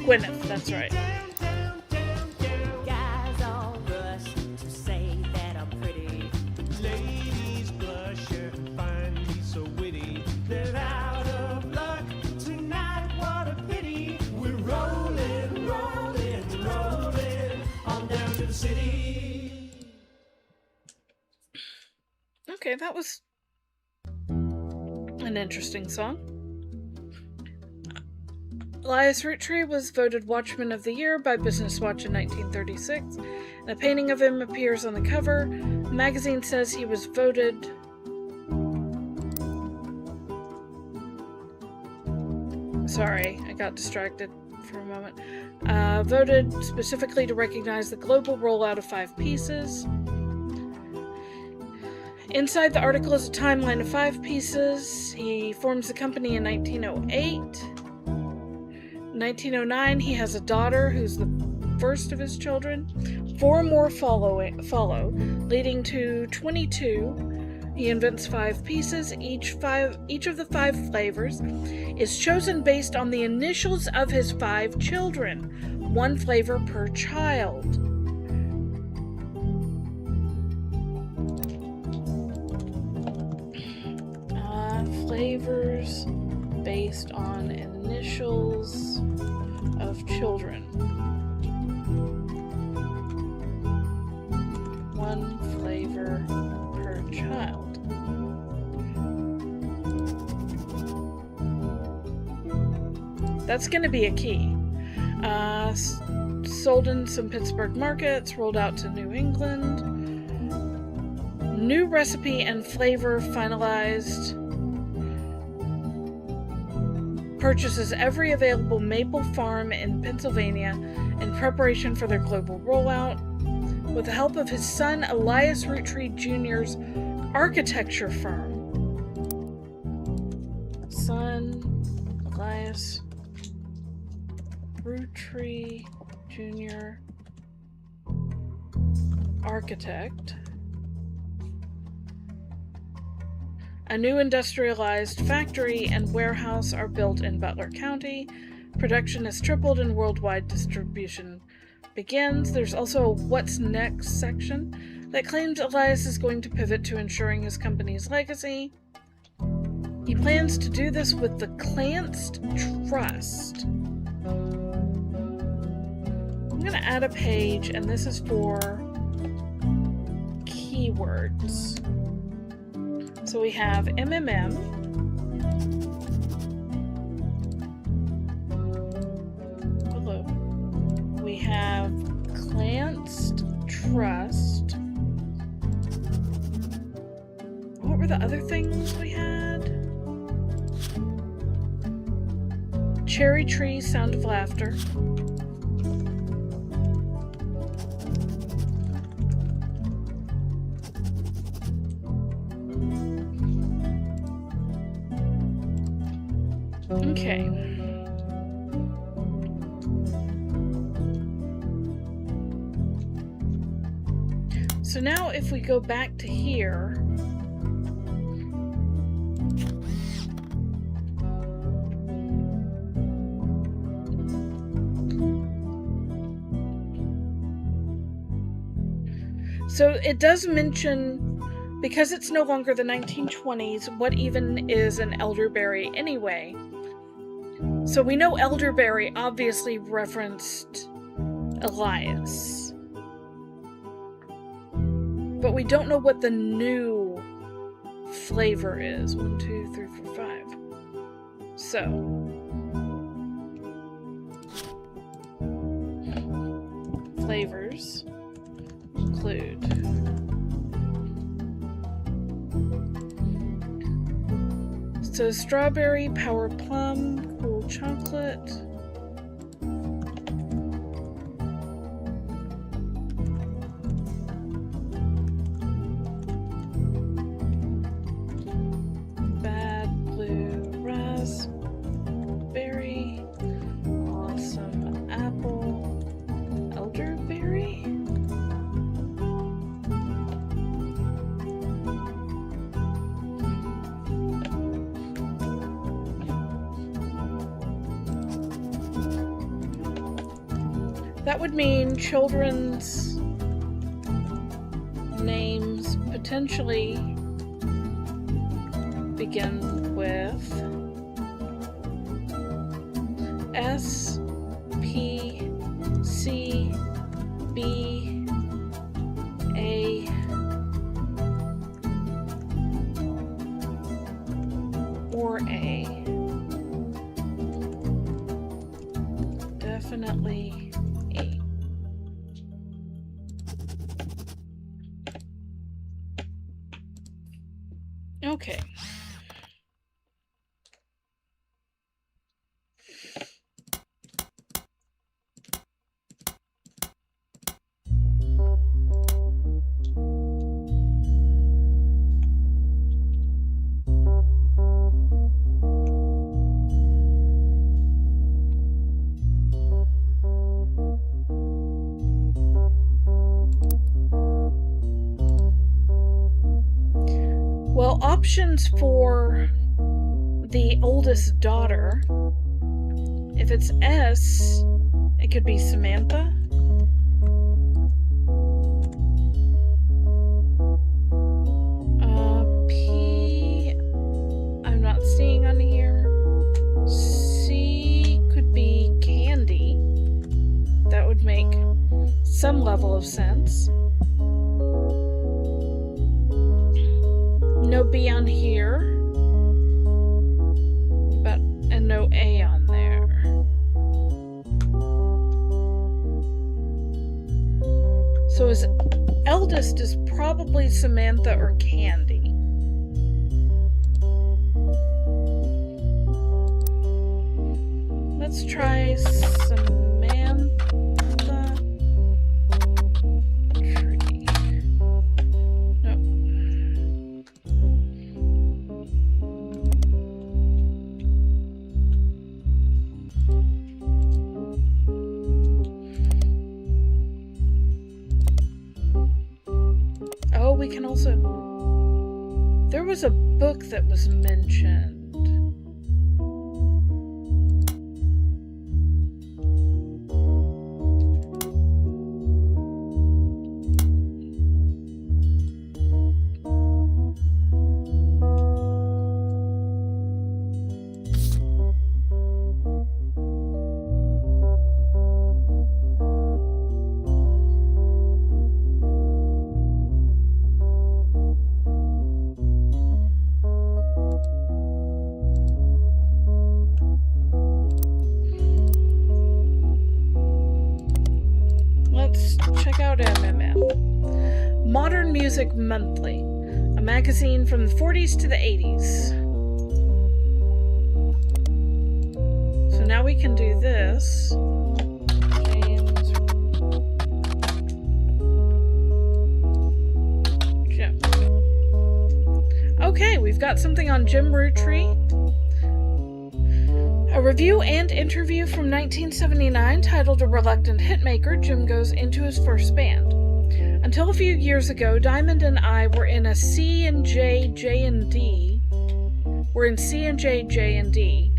Gwyneth, that's right. Guys all rush to say that I'm pretty. Ladies blush and find me so witty. They're out of luck tonight, what a pity. We're rolling, rolling, rolling on down to the city. Okay, that was an interesting song. Elias Roottrees was voted Watchman of the Year by Business Watch in 1936, and a painting of him appears on the cover. The magazine says he was voted Sorry, I got distracted for a moment. Voted specifically to recognize the global rollout of 5 pieces. Inside the article is a timeline of 5 pieces. He forms the company in 1908. 1909, he has a daughter who's the first of his children. 4 more follow, leading to 22. He invents 5 pieces. Each of the 5 flavors is chosen based on the initials of his 5 children. 1 flavor per child. Flavors based on initials of children. 1 flavor per child. That's going to be a key. Sold in some Pittsburgh markets, rolled out to New England. New recipe and flavor finalized. Purchases every available maple farm in Pennsylvania in preparation for their global rollout. With the help of his son Elias Roottrees Jr.'s architecture firm. Son Elias Roottrees Jr. Architect. A new industrialized factory and warehouse are built in Butler County. Production has tripled and worldwide distribution begins. There's also a What's Next section that claims Elias is going to pivot to ensuring his company's legacy. He plans to do this with the Clanced Trust. I'm going to add a page, and this is for keywords. So we have MMM. Hello. We have Clanced Trust. What were the other things we had? Cherry Tree, Sound of Laughter. Okay. So now if we go back to here, so it does mention, because it's no longer the 1920s, what even is an elderberry anyway? So we know elderberry obviously referenced Elias. But we don't know what the new flavor is. 1, 2, 3, 4, 5. So. Flavors include so strawberry, power plum, cool chocolate, bad blue raspberry, awesome apple, elderberry. That would mean children's names potentially begin with S, P, C, B, A, or A. Definitely A. Okay. Well, options for the oldest daughter, if it's S, it could be Samantha. P, I'm not seeing on here. C could be Candy. That would make some level of sense. No B on here, and no A on there. So his eldest is probably Samantha or Candy. Let's try Samantha Tree. No. Oh, we can also... There was a book that was mentioned. Check out MMM. Modern Music Monthly, a magazine from the 40s to the 80s. So now we can do this. James Jim. Okay, we've got something on Jim Roottrees. A review and interview from 1979 titled A Reluctant Hitmaker, Jim Goes Into His First Band. Until a few years ago, Diamond and I were in a C and J, J and D. We're in C and J, J and D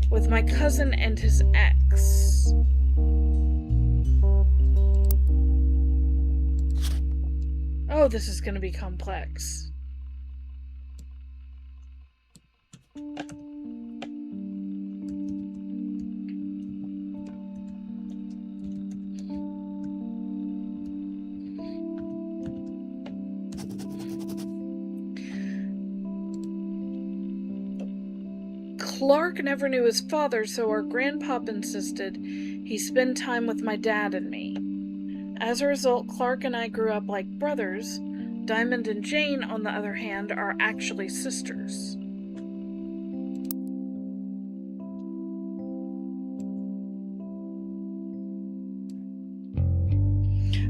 with my cousin and his ex. Oh, this is going to be complex. Clark never knew his father, so our grandpop insisted he spend time with my dad and me. As a result, Clark and I grew up like brothers. Diamond and Jane, on the other hand, are actually sisters.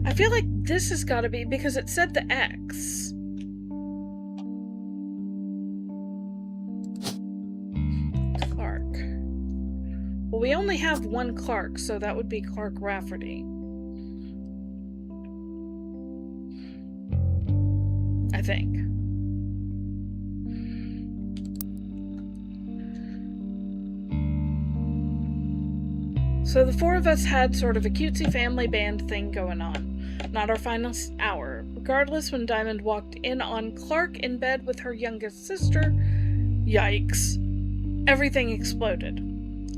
I feel like this has got to be because it said the X. Clark. Well, we only have one Clark, so that would be Clark Rafferty. I think. So the four of us had sort of a cutesy family band thing going on. Not our finest hour. Regardless, when Diamond walked in on Clark in bed with her youngest sister, yikes. Everything exploded.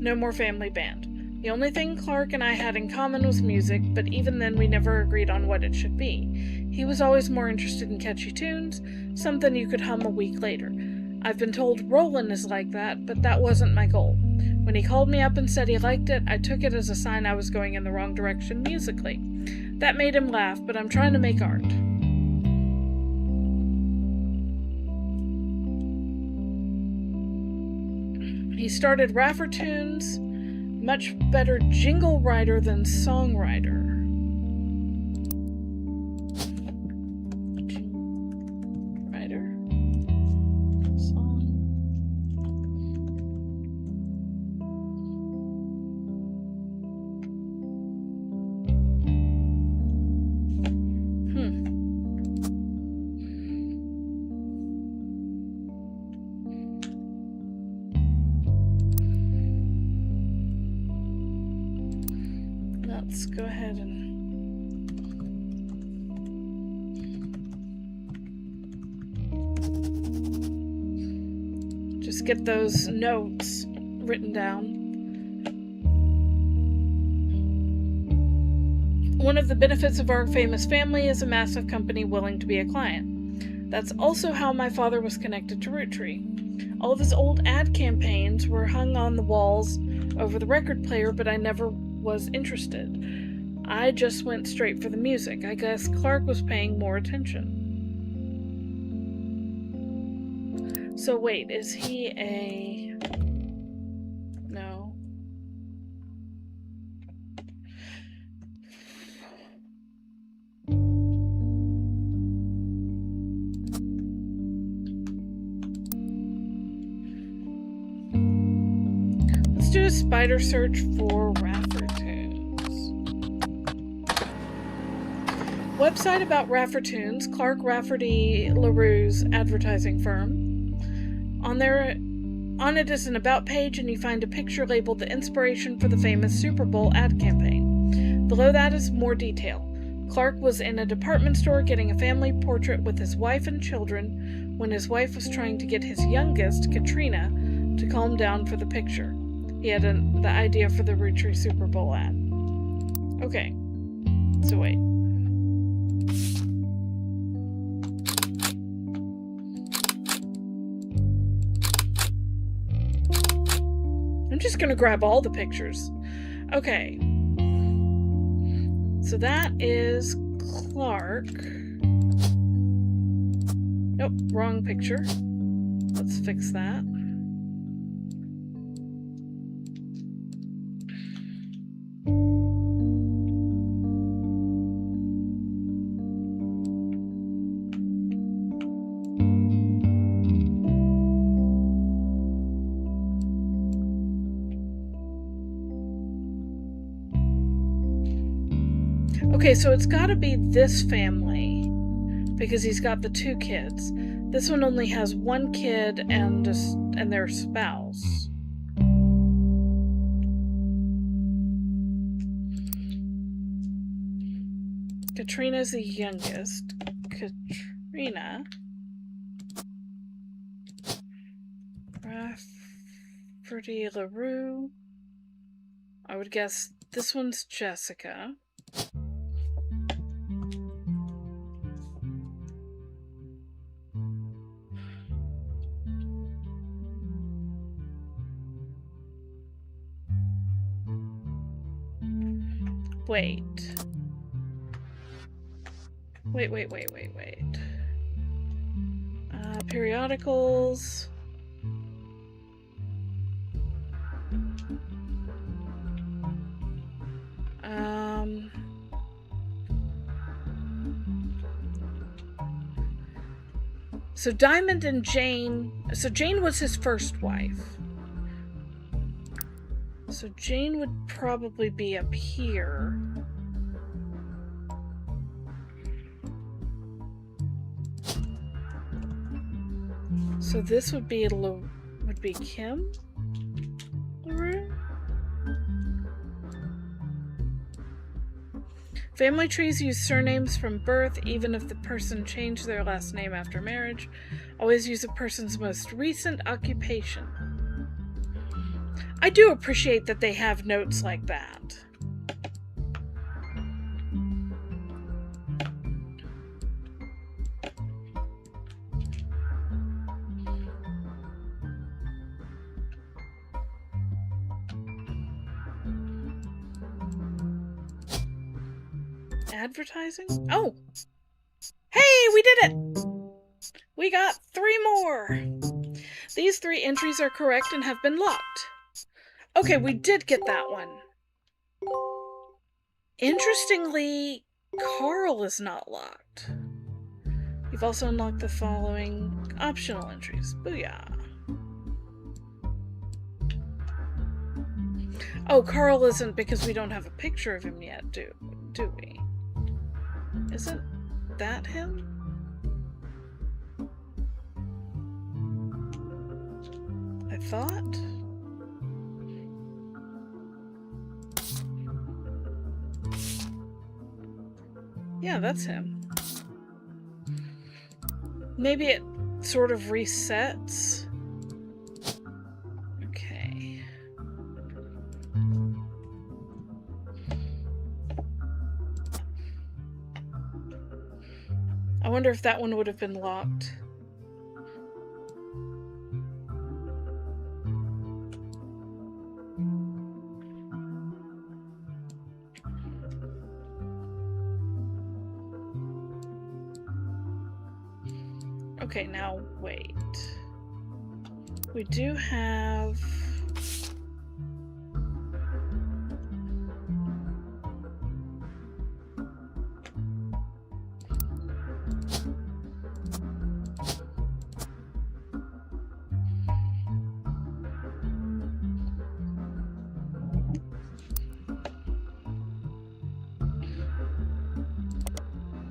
No more family band. The only thing Clark and I had in common was music, but even then we never agreed on what it should be. He was always more interested in catchy tunes, something you could hum a week later. I've been told Roland is like that, but that wasn't my goal. When he called me up and said he liked it, I took it as a sign I was going in the wrong direction musically. That made him laugh, but I'm trying to make art. He started Raffertunes, much better jingle writer than songwriter. Writer. Song. Let's go ahead and just get those notes written down. One of the benefits of our famous family is a massive company willing to be a client. That's also how my father was connected to Roottrees. All of his old ad campaigns were hung on the walls over the record player, but I never was interested. I just went straight for the music. I guess Clark was paying more attention. So wait, is he a... No. Let's do a spider search for Raffertunes. Website about Raffertunes, Clark Rafferty LaRue's advertising firm. On it is an about page, and you find a picture labeled the inspiration for the famous Super Bowl ad campaign. Below that is more detail. Clark was in a department store getting a family portrait with his wife and children when his wife was trying to get his youngest, Katrina, to calm down for the picture. He had the idea for the Roottrees Super Bowl ad. Okay, so wait. I'm just gonna grab all the pictures. Okay. So that is Clark. Nope, wrong picture. Let's fix that. Okay, so it's got to be this family because he's got the two kids. This one only has one kid and their spouse. Katrina's the youngest. Katrina. Rafferty LaRue. I would guess this one's Jessica. Wait. Periodicals. So Diamond and Jane. So Jane was his first wife. So Jane would probably be up here. So this would be Kim LaRue? Family trees use surnames from birth, even if the person changed their last name after marriage. Always use a person's most recent occupation. I do appreciate that they have notes like that. Advertising? Oh! Hey, we did it! We got 3 more! These 3 entries are correct and have been locked. Okay, we did get that one. Interestingly, Carl is not locked. You've also unlocked the following optional entries. Booyah. Oh, Carl isn't because we don't have a picture of him yet, do we? Isn't that him? I thought. Yeah, that's him. Maybe it sort of resets. Okay. I wonder if that one would have been locked. Okay, now wait. We do have...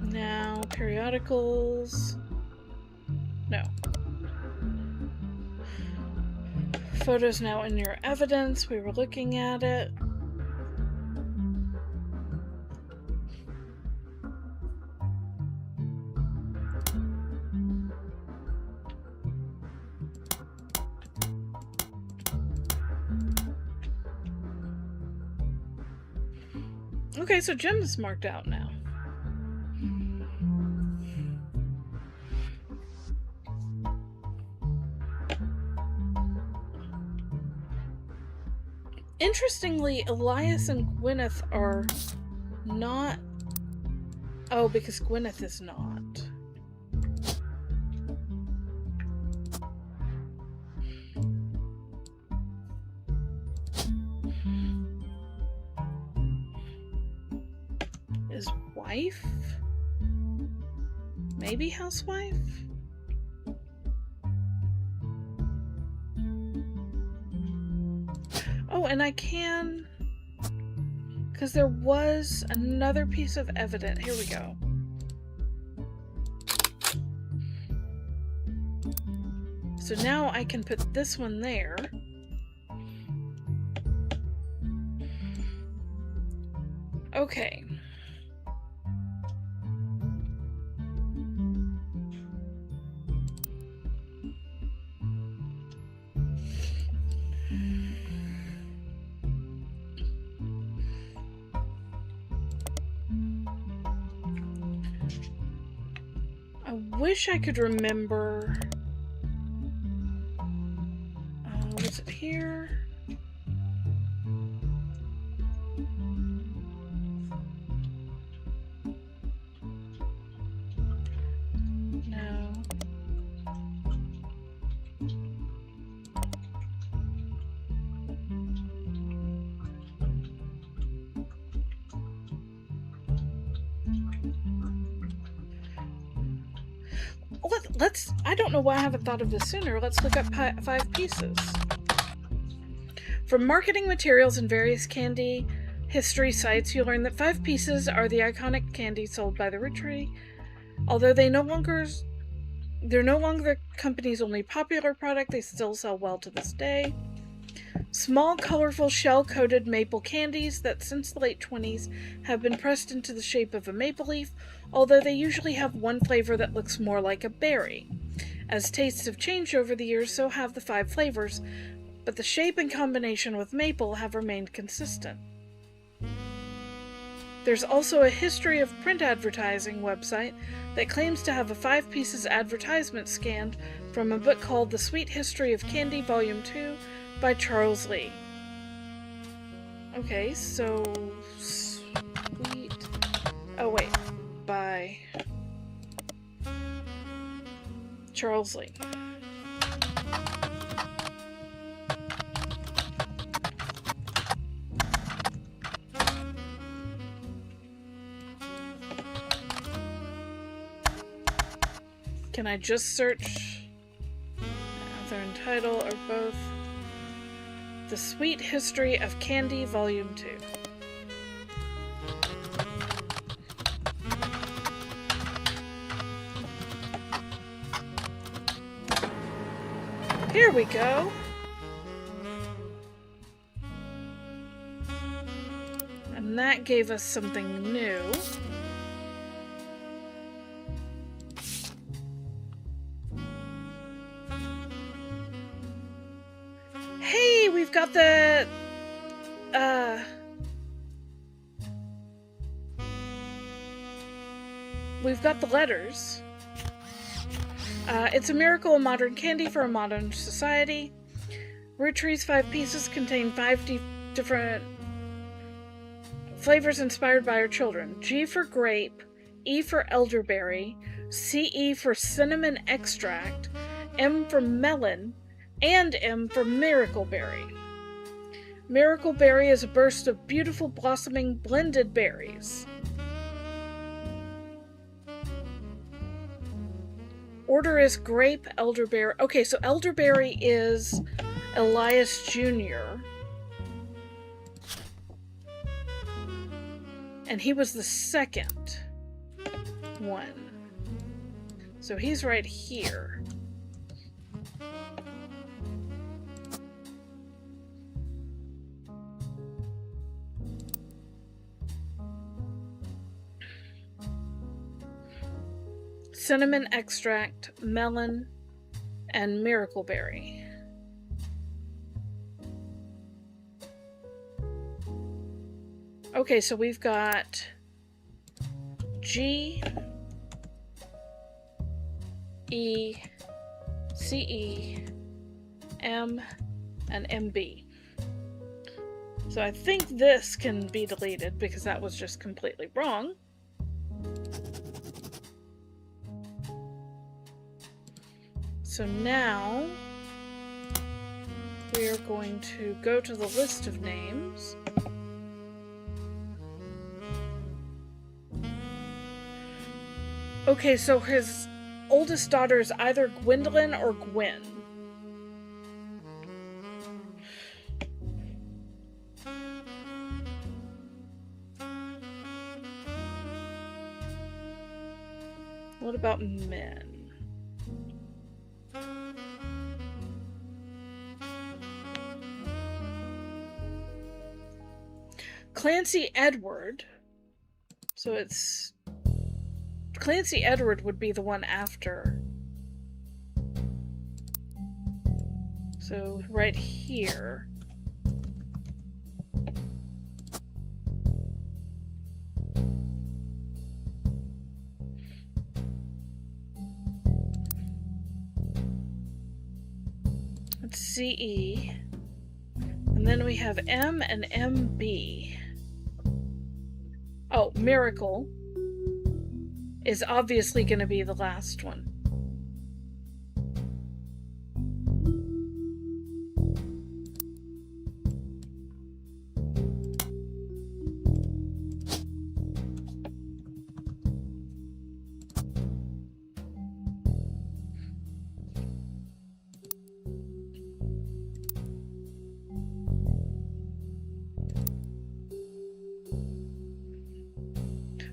Now, periodicals... No. Photos now in your evidence. We were looking at it. Okay, so Jim is marked out now. Interestingly, Elias and Gwyneth are not... Oh, because Gwyneth is not. Is wife? Maybe housewife? Oh, and I can... Because there was another piece of evidence. Here we go. So now I can put this one there. Okay. I wish I could remember. Was it here? No. Let's, I don't know why I haven't thought of this sooner. Let's look up 5 pieces. From marketing materials and various candy history sites, you learn that 5 pieces are the iconic candy sold by the Roottrees. Although they're no longer the company's only popular product, they still sell well to this day. Small, colorful, shell-coated maple candies that since the late 20s have been pressed into the shape of a maple leaf, although they usually have one flavor that looks more like a berry. As tastes have changed over the years, so have the 5 flavors, but the shape and combination with maple have remained consistent. There's also a history of print advertising website that claims to have a 5 pieces advertisement scanned from a book called The Sweet History of Candy Volume 2 by Charles Lee. Okay, so sweet. Oh wait, by Charles Lee. Can I just search author and title or both? The Sweet History of Candy Volume 2. Here we go. And that gave us something new. Hey, we've got the letters. It's a miracle of modern candy for a modern society. Roottrees 5 pieces contain 5 different flavors inspired by our children. G for grape, E for elderberry, CE for cinnamon extract, M for melon, and M for miracle berry. Miracle berry is a burst of beautiful blossoming blended berries. Order is grape, elderberry. Okay, so elderberry is Elias Jr. And he was the second one. So he's right here. Cinnamon extract, melon, and miracle berry. Okay, so we've got G, E, CE, M, and MB. So I think this can be deleted because that was just completely wrong. So now we are going to go to the list of names. Okay, so his oldest daughter is either Gwendolyn or Gwen. What about men? Clancy Edward. So it's Clancy Edward would be the one after. So right here. Let's CE. And then we have M and MB. Oh, Miracle is obviously going to be the last one.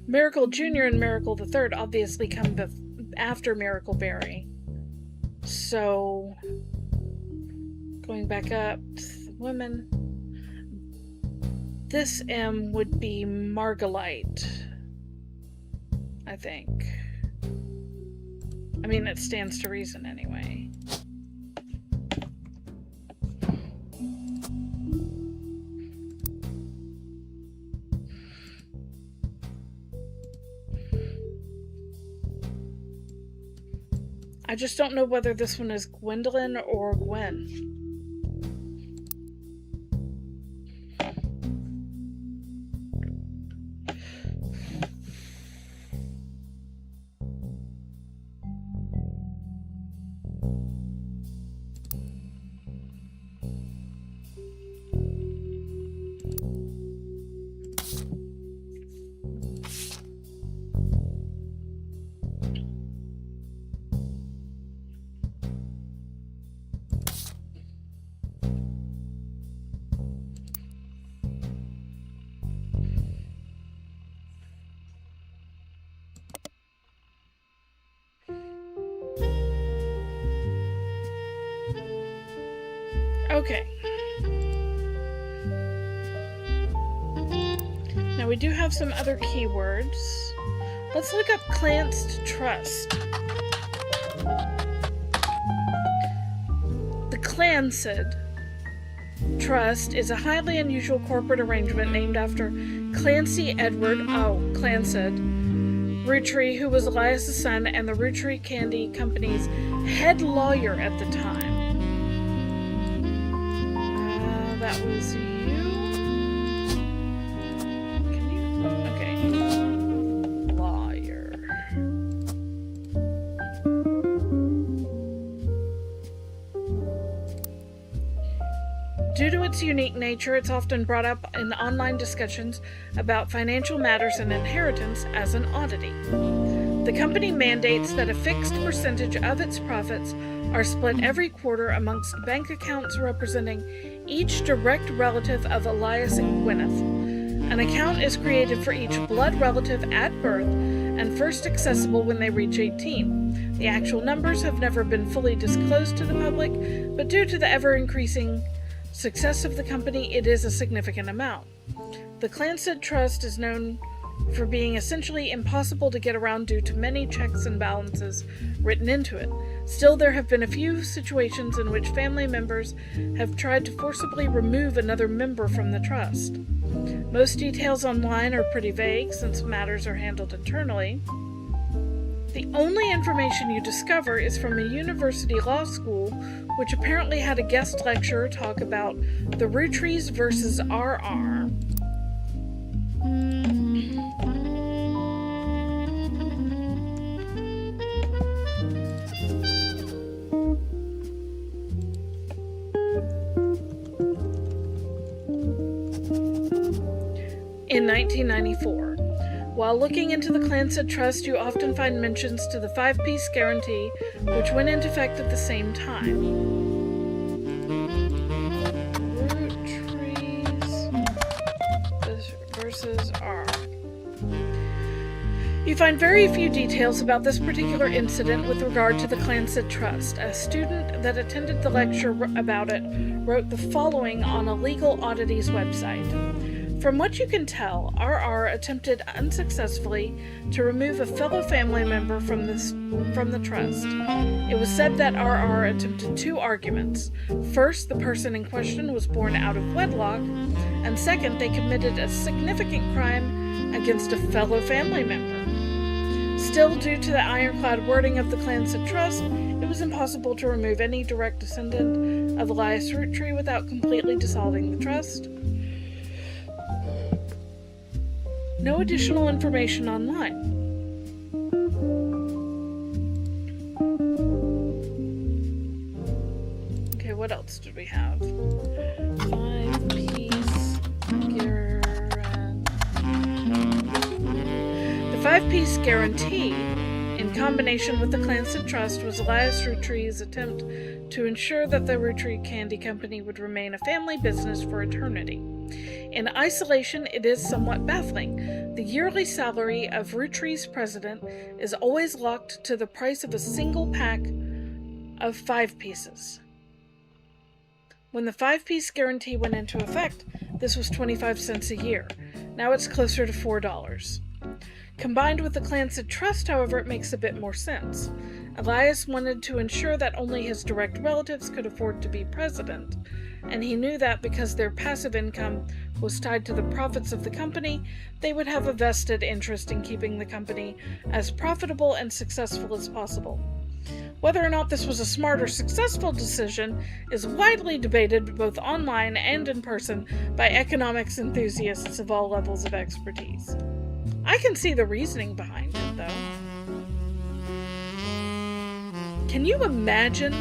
Miracle Jr. and Miracle the Third obviously come after Miracle Berry. So, going back up, women. This M would be Margalite, I think. I mean, it stands to reason anyway. I just don't know whether this one is Gwendolyn or Gwen. Okay. Now we do have some other keywords. Let's look up Clanced Trust. The Clanced Trust is a highly unusual corporate arrangement named after Clancy Edward Clanced Roottrees, who was Elias's son and the Roottrees Candy Company's head lawyer at the time. That was you? Can you? Okay. Lawyer. Due to its unique nature, it's often brought up in online discussions about financial matters and inheritance as an oddity. The company mandates that a fixed percentage of its profits are split every quarter amongst bank accounts representing each direct relative of Elias and Gwyneth. An account is created for each blood relative at birth and first accessible when they reach 18. The actual numbers have never been fully disclosed to the public, but due to the ever-increasing success of the company, it is a significant amount. The Clanced Trust is known for being essentially impossible to get around due to many checks and balances written into it. Still, there have been a few situations in which family members have tried to forcibly remove another member from the trust. Most details online are pretty vague since matters are handled internally. The only information you discover is from a university law school, which apparently had a guest lecturer talk about the Roottrees versus RR. In 1994. While looking into the Clanced Trust, you often find mentions to the 5-piece guarantee, which went into effect at the same time. Roottrees versus R. You find very few details about this particular incident with regard to the Clanced Trust. A student that attended the lecture about it wrote the following on a legal oddities website. From what you can tell, RR attempted unsuccessfully to remove a fellow family member from the trust. It was said that RR attempted 2 arguments. First, the person in question was born out of wedlock, and second, they committed a significant crime against a fellow family member. Still, due to the ironclad wording of the Clanced Trust, it was impossible to remove any direct descendant of Elias Roottrees without completely dissolving the trust. No additional information online. Okay, what else did we have? 5-piece guarantee. The 5-piece guarantee, in combination with the Clanced Trust, was Elias Roottrees' attempt to ensure that the Roottrees Candy Company would remain a family business for eternity. In isolation, it is somewhat baffling. The yearly salary of Roottrees' president is always locked to the price of a single pack of 5 pieces. When the 5-piece guarantee went into effect, this was 25 cents a year. Now it's closer to $4. Combined with the Clancy Trust, however, it makes a bit more sense. Elias wanted to ensure that only his direct relatives could afford to be president, and he knew that because their passive income was tied to the profits of the company, they would have a vested interest in keeping the company as profitable and successful as possible. Whether or not this was a smart or successful decision is widely debated both online and in person by economics enthusiasts of all levels of expertise. I can see the reasoning behind it, though. Can you imagine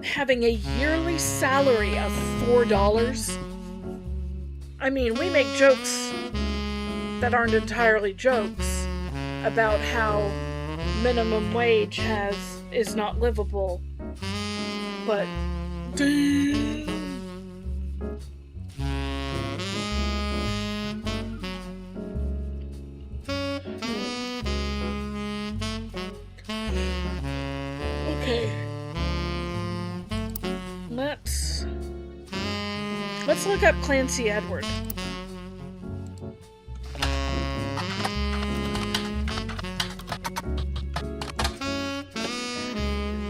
having a yearly salary of $4? I mean, we make jokes that aren't entirely jokes about how minimum wage is not livable, but damn. Okay. Let's look up Clancy Edward.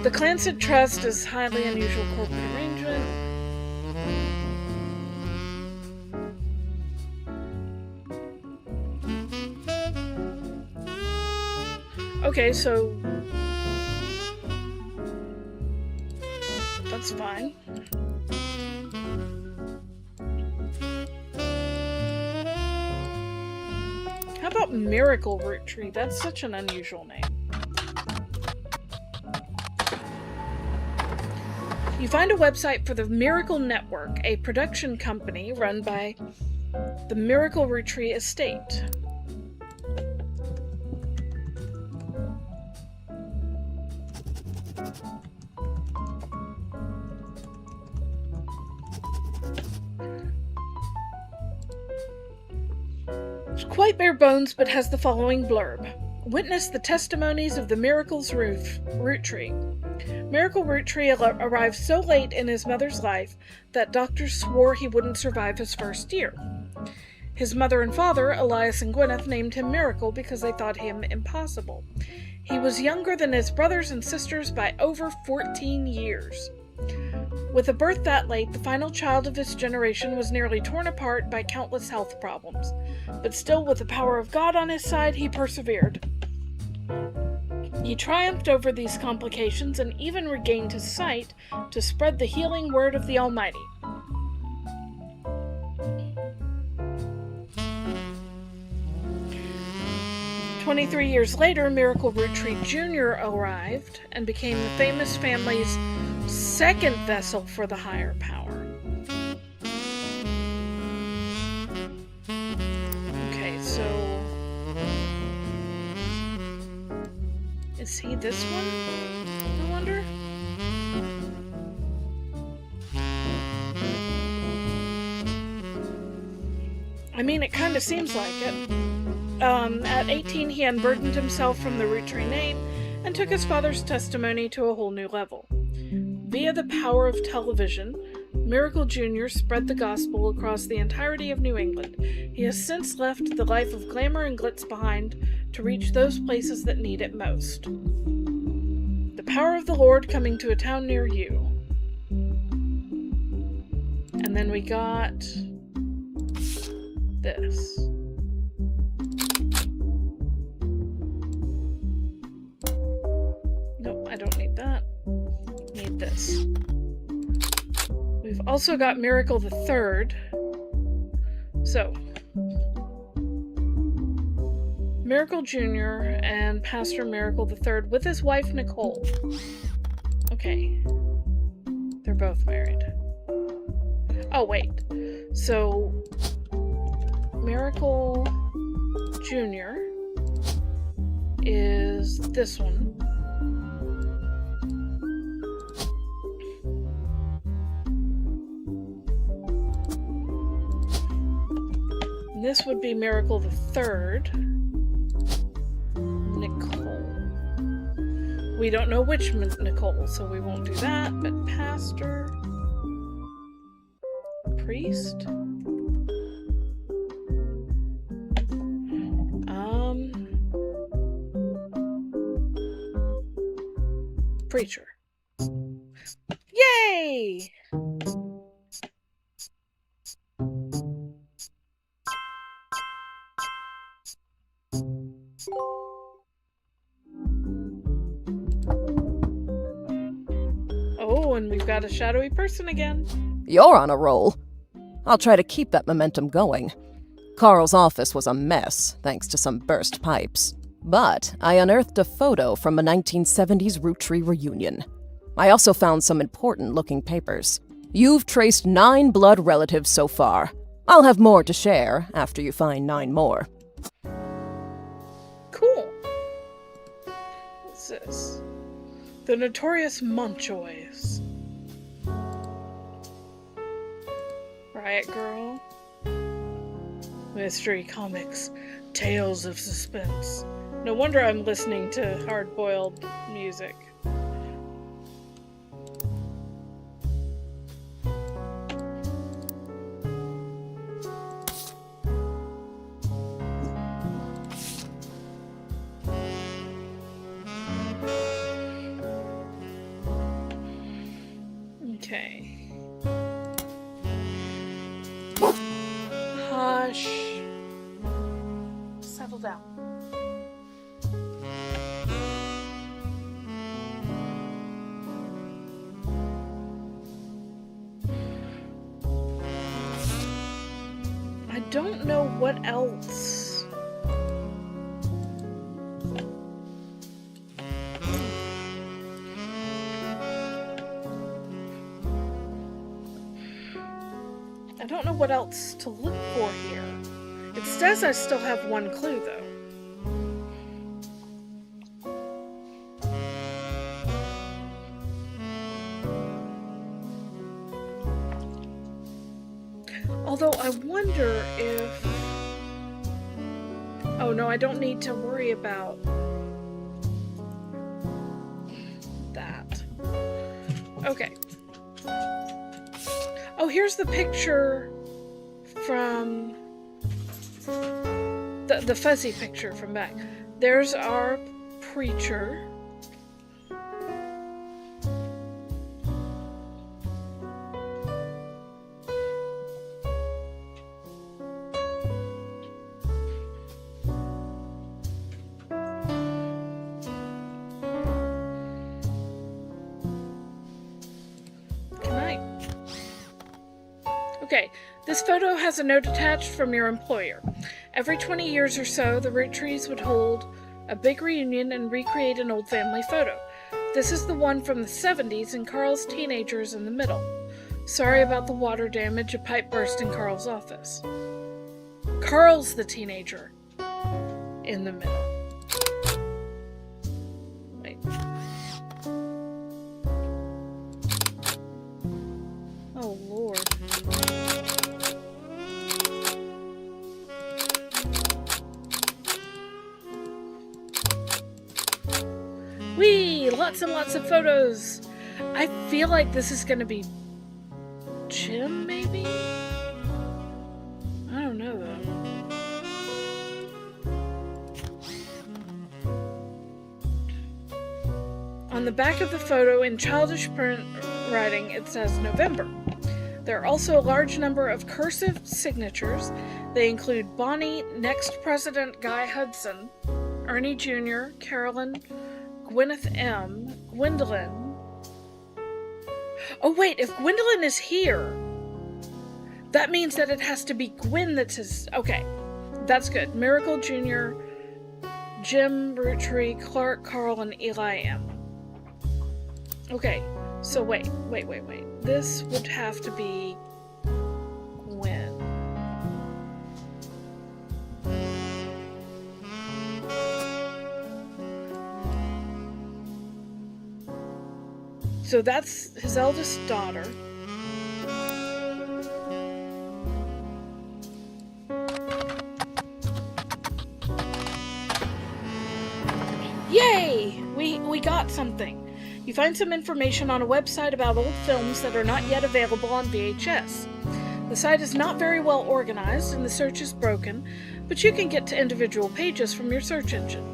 The Clancy Trust is highly unusual corporate arrangement. Okay, so that's fine. How about Miracle Roottrees? That's such an unusual name. You find a website for the Miracle Network, a production company run by the Miracle Roottrees estate. It's quite bare bones, but has the following blurb. Witness the testimonies of the Miracle's Roottrees. Miracle Roottrees arrived so late in his mother's life that doctors swore he wouldn't survive his first year. His mother and father, Elias and Gwyneth, named him Miracle because they thought him impossible. He was younger than his brothers and sisters by over 14 years. With a birth that late, the final child of his generation was nearly torn apart by countless health problems. But still, with the power of God on his side, he persevered. He triumphed over these complications and even regained his sight to spread the healing word of the Almighty. "23 years later, Miracle Roottrees Jr. arrived and became the famous family's second vessel for the higher power. Okay, so is he this one? I wonder? I mean, it kind of seems like it. At 18, he unburdened himself from the Roottrees name and took his father's testimony to a whole new level. Via the power of television, Miracle Jr. spread the gospel across the entirety of New England. He has since left the life of glamour and glitz behind to reach those places that need it most. The power of the Lord coming to a town near you. And then we got this. Nope, I don't need that. Need this. We've also got Miracle the Third. So, Miracle Jr. and Pastor Miracle the Third with his wife Nicole. Okay. They're both married. Oh, wait. So, Miracle Jr. is this one. This would be Miracle the Third. Nicole. We don't know which Nicole, so we won't do that, but Pastor Priest? Preacher. Yay! Oh, and we've got a shadowy person again. You're on a roll. I'll try to keep that momentum going. Carl's office was a mess, thanks to some burst pipes. But I unearthed a photo from a 1970s Roottrees reunion. I also found some important-looking papers. You've traced 9 blood relatives so far. I'll have more to share after you find 9 more. Cool. What's this? The Notorious Montjoys. Riot Girl. Mystery comics. Tales of suspense. No wonder I'm listening to hard-boiled music. Okay. Hush. Settle down. I don't know what else. I don't know what else to look for here. It says I still have 1 clue, though. Although I wonder if... Oh no, I don't need to worry about that. Okay. Oh, here's the picture from the fuzzy picture from back. There's our preacher. Okay, this photo has a note attached from your employer. Every 20 years or so, the Roottrees would hold a big reunion and recreate an old family photo. This is the one from the 70s, and Carl's teenager is in the middle. Sorry about the water damage. A pipe burst in Carl's office. Carl's the teenager in the middle. Wait. Oh, Lord. Whee! Lots and lots of photos. I feel like this is going to be Jim, maybe? I don't know, though. On the back of the photo, in childish print writing, it says November. There are also a large number of cursive signatures. They include Bonnie, next President Guy Hudson, Ernie Jr., Carolyn, Gwyneth M., Gwendolyn. Oh wait, if Gwendolyn is here, that means that it has to be Gwen that says, okay, that's good. Miracle Jr., Jim, Roottree, Clark, Carl, and Eli M. Okay, so wait. This would have to be Gwen. So that's his eldest daughter. Yay! We got something. You find some information on a website about old films that are not yet available on VHS. The site is not very well organized and the search is broken, but you can get to individual pages from your search engine.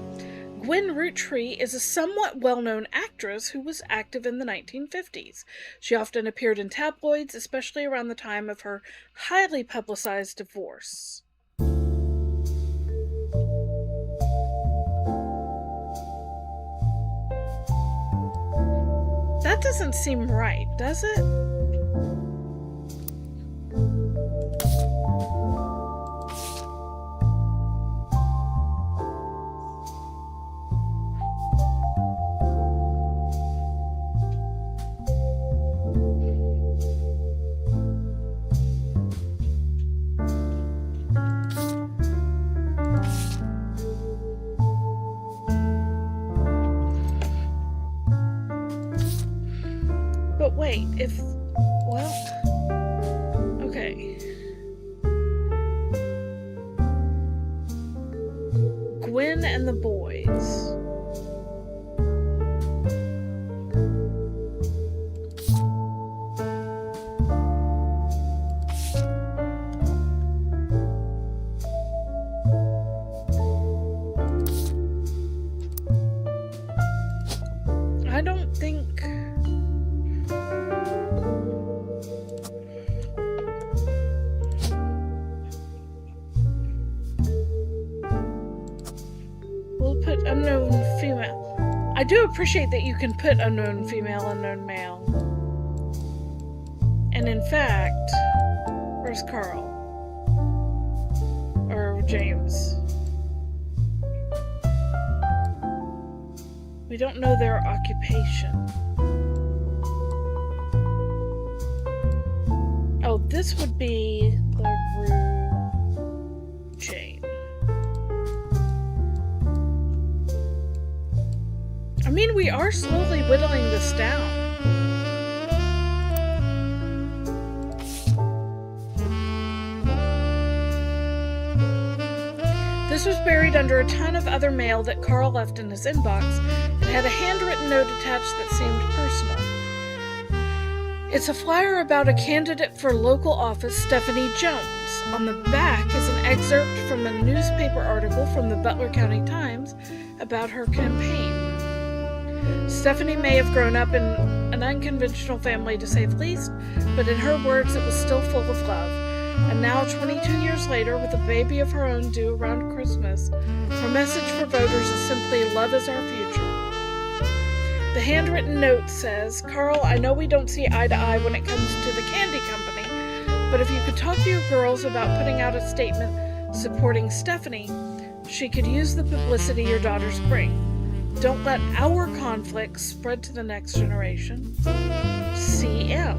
Gwen Roottree is a somewhat well-known actress who was active in the 1950s. She often appeared in tabloids, especially around the time of her highly publicized divorce. That doesn't seem right, does it? But wait, okay. Gwen and the boys. I don't think... We'll put unknown female. I do appreciate that you can put unknown female, unknown male. And in fact, where's Carl? Or James? We don't know their occupation. Oh, this would be LaRue Jane. I mean, we are slowly whittling this down. This was buried under a ton of other mail that Carl left in his inbox and had a handwritten note attached that seemed personal. It's a flyer about a candidate for local office, Stephanie Jones. On the back is an excerpt from a newspaper article from the Butler County Times about her campaign. Stephanie may have grown up in an unconventional family, to say the least, but in her words, it was still full of love. And now, 22 years later, with a baby of her own due around Christmas, her message for voters is simply, love is our future. The handwritten note says, Carl, I know we don't see eye to eye when it comes to the candy company, but if you could talk to your girls about putting out a statement supporting Stephanie, she could use the publicity your daughters bring. Don't let our conflicts spread to the next generation. CM.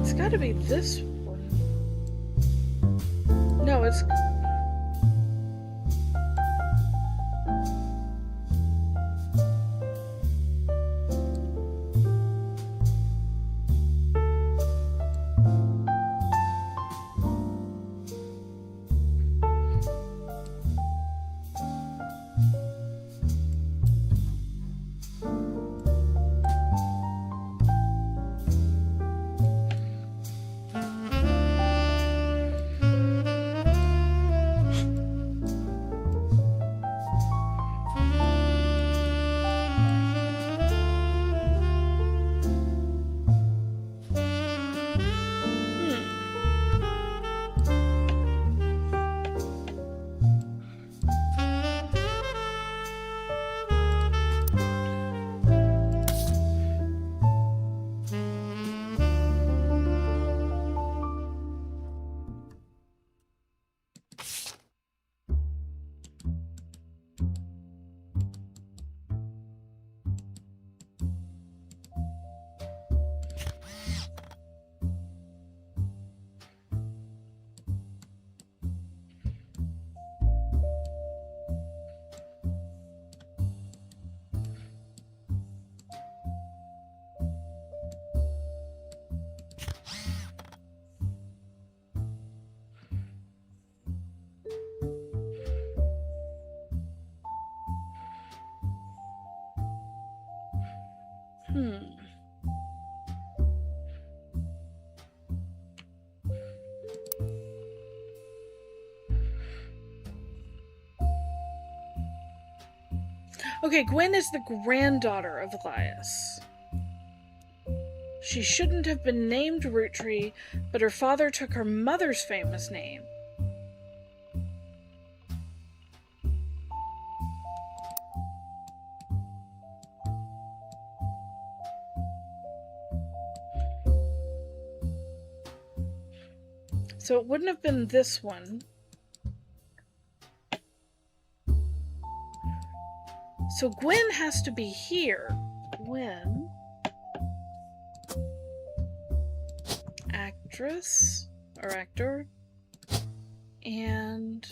It's got to be this one. No, it's... Okay, Gwen is the granddaughter of Elias. She shouldn't have been named Roottree, but her father took her mother's famous name. So it wouldn't have been this one. So Gwen has to be here. Gwen. Actress. Or actor. And...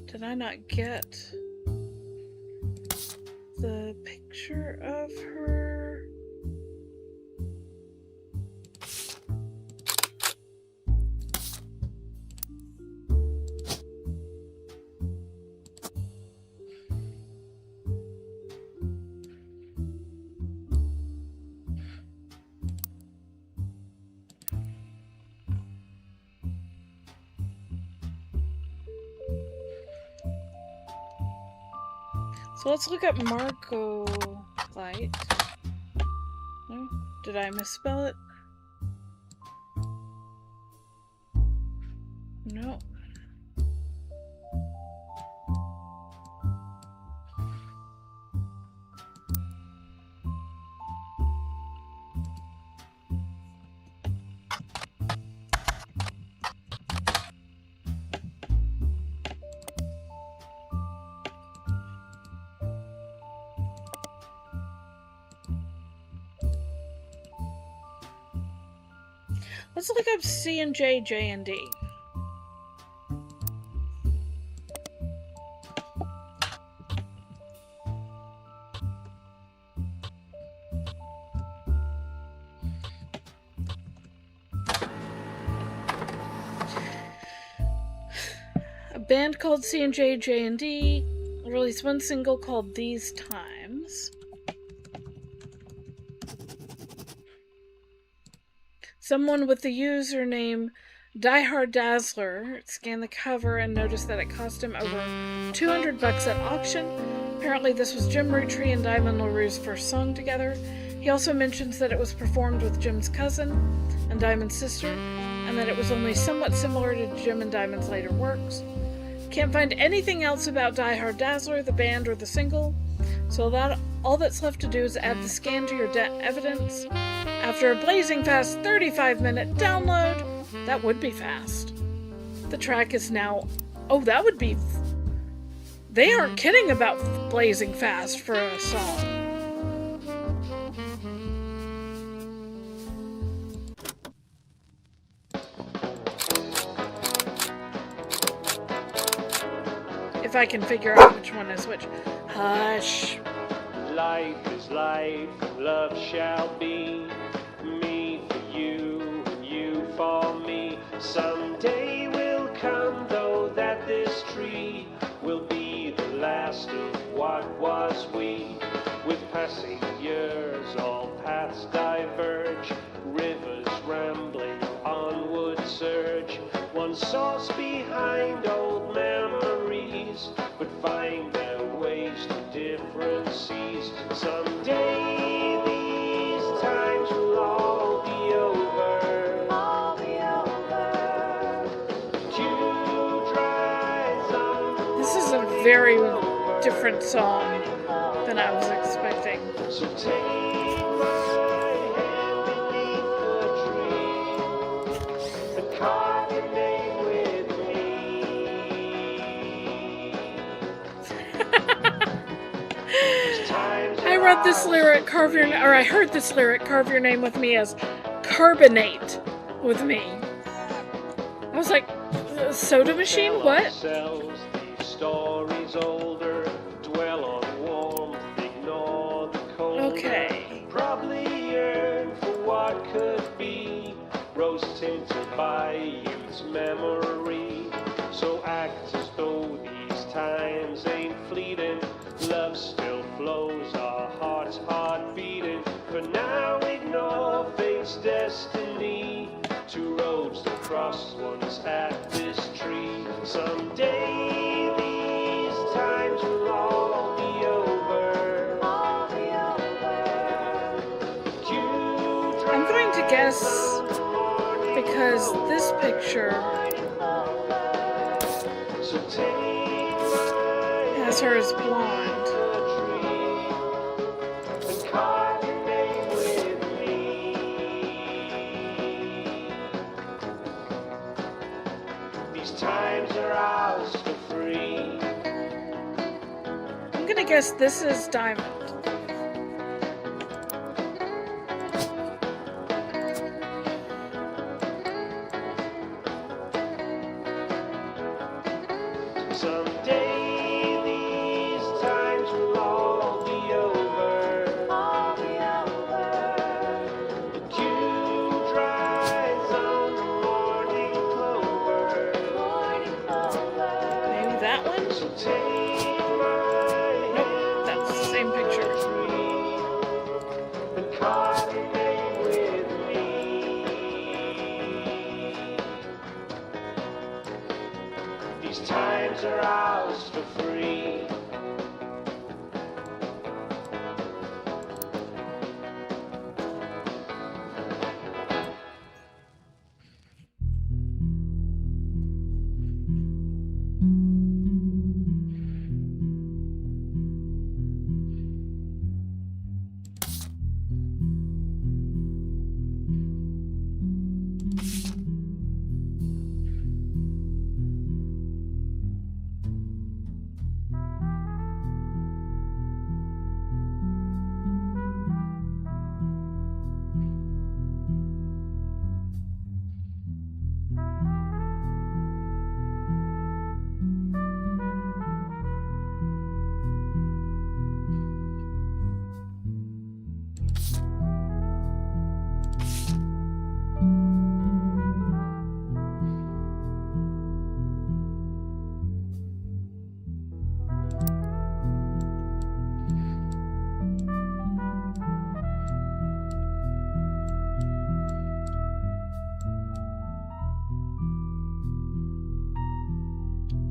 did I not get the picture of her? So let's look up Marco Light. No? Did I misspell it? No. Let's look up C and J, J and D. A band called C and J, J and D released one single called These Times. Someone with the username Diehard Dazzler scanned the cover and noticed that it cost him over $200 at auction. Apparently this was Jim Roottree and Diamond LaRue's first song together. He also mentions that it was performed with Jim's cousin and Diamond's sister, and that it was only somewhat similar to Jim and Diamond's later works. Can't find anything else about Diehard Dazzler, the band, or the single, so all that's left to do is add the scan to your evidence. After a blazing fast 35-minute download, that would be fast. The track is now... oh, that would be... they aren't kidding about blazing fast for a song. If I can figure out which one is which. Hush. Life is life, love shall be. Me for you, and you for me. Someday will come, though, that this tree will be the last of what was we. With passing years, all paths diverge. Rivers rambling, onward surge. One source behind old memories, but find their ways to different seas. Someday these times will all be over. All be over. Dew dries on. This is a very different song than I was expecting. So take my hand beneath the tree and carve your name with me. I read this lyric, I heard this lyric, carve your name with me, as carbonate with me. I was like, soda machine? What? Ourselves these stories older, dwell on warmth, ignore the cold. Okay. Probably yearn for what could be, rose tinted by youth's memory. So act as though these times ain't fleeting. Love blows, our hearts hard beating. For now, ignore fate's destiny. Two roads that cross once at this tree. Someday these times will all be over. I'm going to guess, because this picture So take my has her as blonde. and carve your name with me. These times are ours for free. I'm gonna guess this is Diamond. Someday these times will all be over. The dew dries on the morning clover. Maybe that one? So take my Nope, that's the same picture. and carve your name with me. These times are ours for free.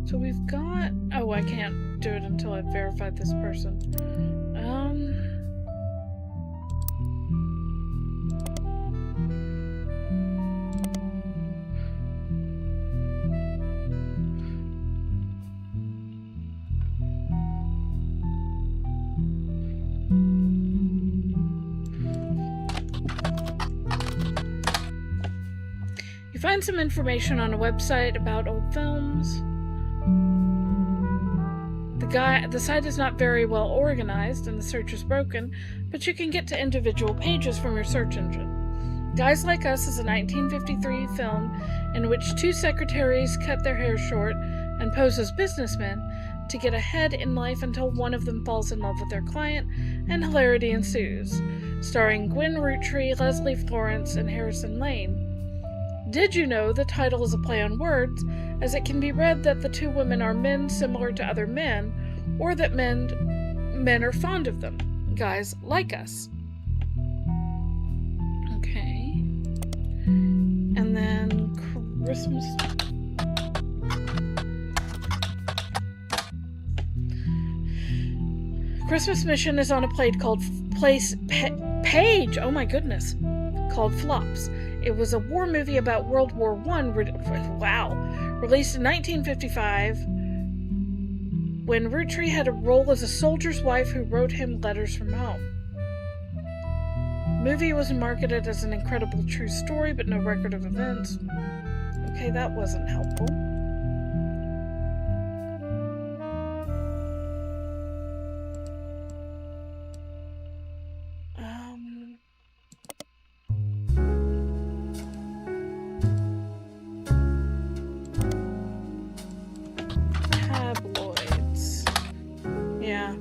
So we've got... Oh, I can't do it until I've verified this person. You find some information on a website about old films. The site is not very well organized and the search is broken, but you can get to individual pages from your search engine. Guys Like Us is a 1953 film in which two secretaries cut their hair short and pose as businessmen to get ahead in life until one of them falls in love with their client and hilarity ensues. Starring Gwen Roottrees, Leslie Florence, and Harrison Lane. Did you know the title is a play on words, as it can be read that the two women are men similar to other men, or that men are fond of them, guys like us. Okay. And then Christmas... Christmas Mission is on a plate called Page, oh my goodness, called Flops. It was a war movie about World War I, released in 1955, when Roottrees had a role as a soldier's wife who wrote him letters from home. The movie was marketed as an incredible true story, but no record of events. Okay, that wasn't helpful.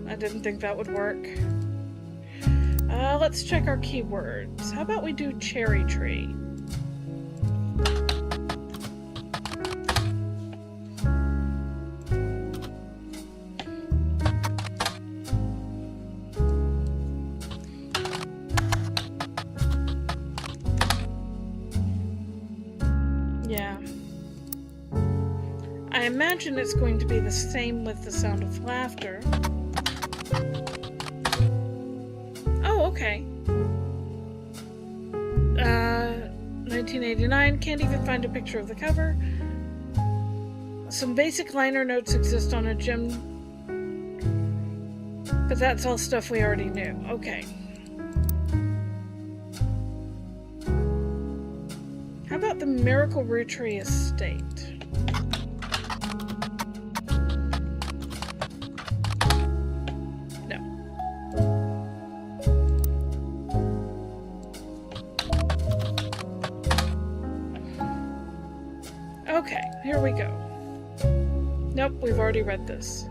I didn't think that would work. Let's check our keywords. How about we do cherry tree? I imagine it's going to be the same with the sound of laughter. Oh, okay. 1989, can't even find a picture of the cover. Some basic liner notes exist on a gem, but that's all stuff we already knew. Okay. How about the Miracle Roottrees Estate? No. Okay, here we go. Nope, we've already read this.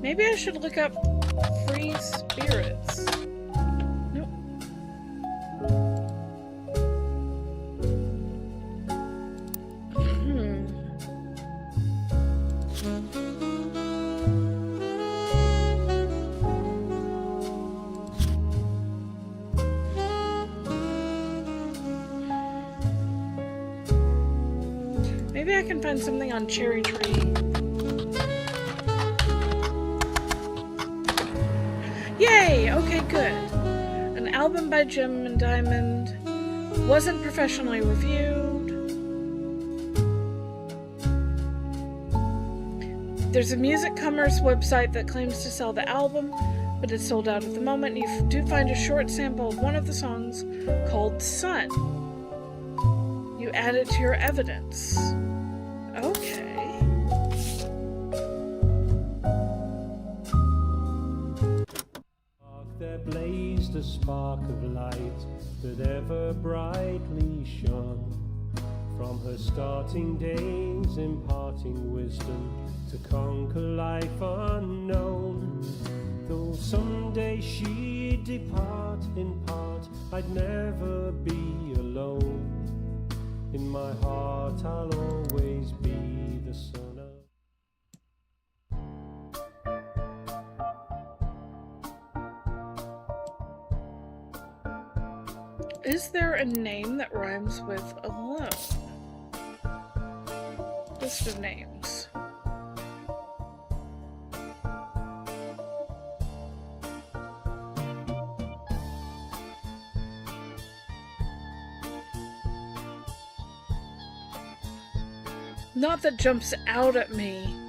Maybe I should look up free spirits. Nope. Maybe I can find something on Cherry Tree. Yay! Okay, good. An album by Jim and Diamond. Wasn't professionally reviewed. There's a music commerce website that claims to sell the album, but it's sold out at the moment. You do find a short sample of one of the songs called Sun. You add it to your evidence. Okay. There blazed a spark of light that ever brightly shone. From her starting days, imparting wisdom to conquer life unknown. Though someday she'd depart in part, I'd never be alone. In my heart I'll always be the son of... Is there a name that rhymes with alone? List of names. Not that jumps out at me.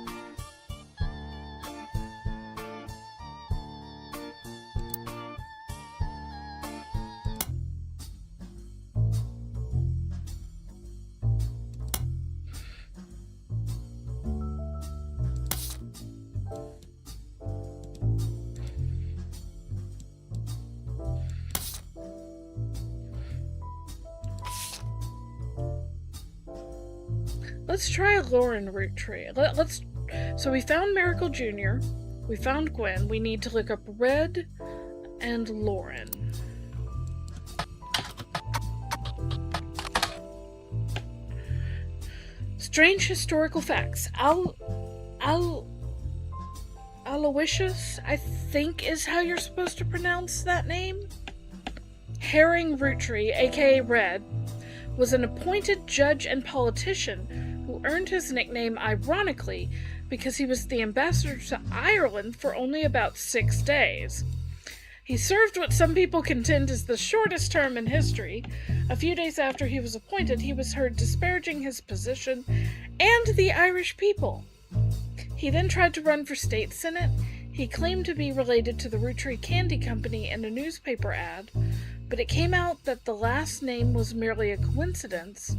Let's try a Lauren Roottree. So we found Miracle Jr. We found Gwen. We need to look up Red and Lauren. Strange historical facts. Aloysius, I think is how you're supposed to pronounce that name. Herring Roottree, aka Red, was an appointed judge and politician who earned his nickname ironically because he was the ambassador to Ireland for only about 6 days. He served what some people contend is the shortest term in history. A few days after he was appointed, he was heard disparaging his position and the Irish people. He then tried to run for state senate. He claimed to be related to the Roottrees Candy Company in a newspaper ad, but it came out that the last name was merely a coincidence,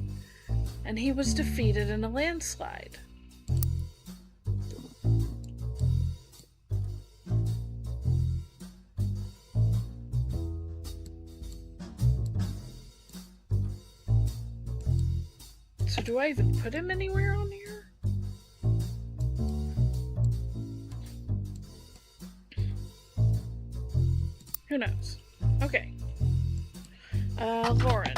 and he was defeated in a landslide. So do I even put him anywhere on here? Who knows? Okay. Lauren.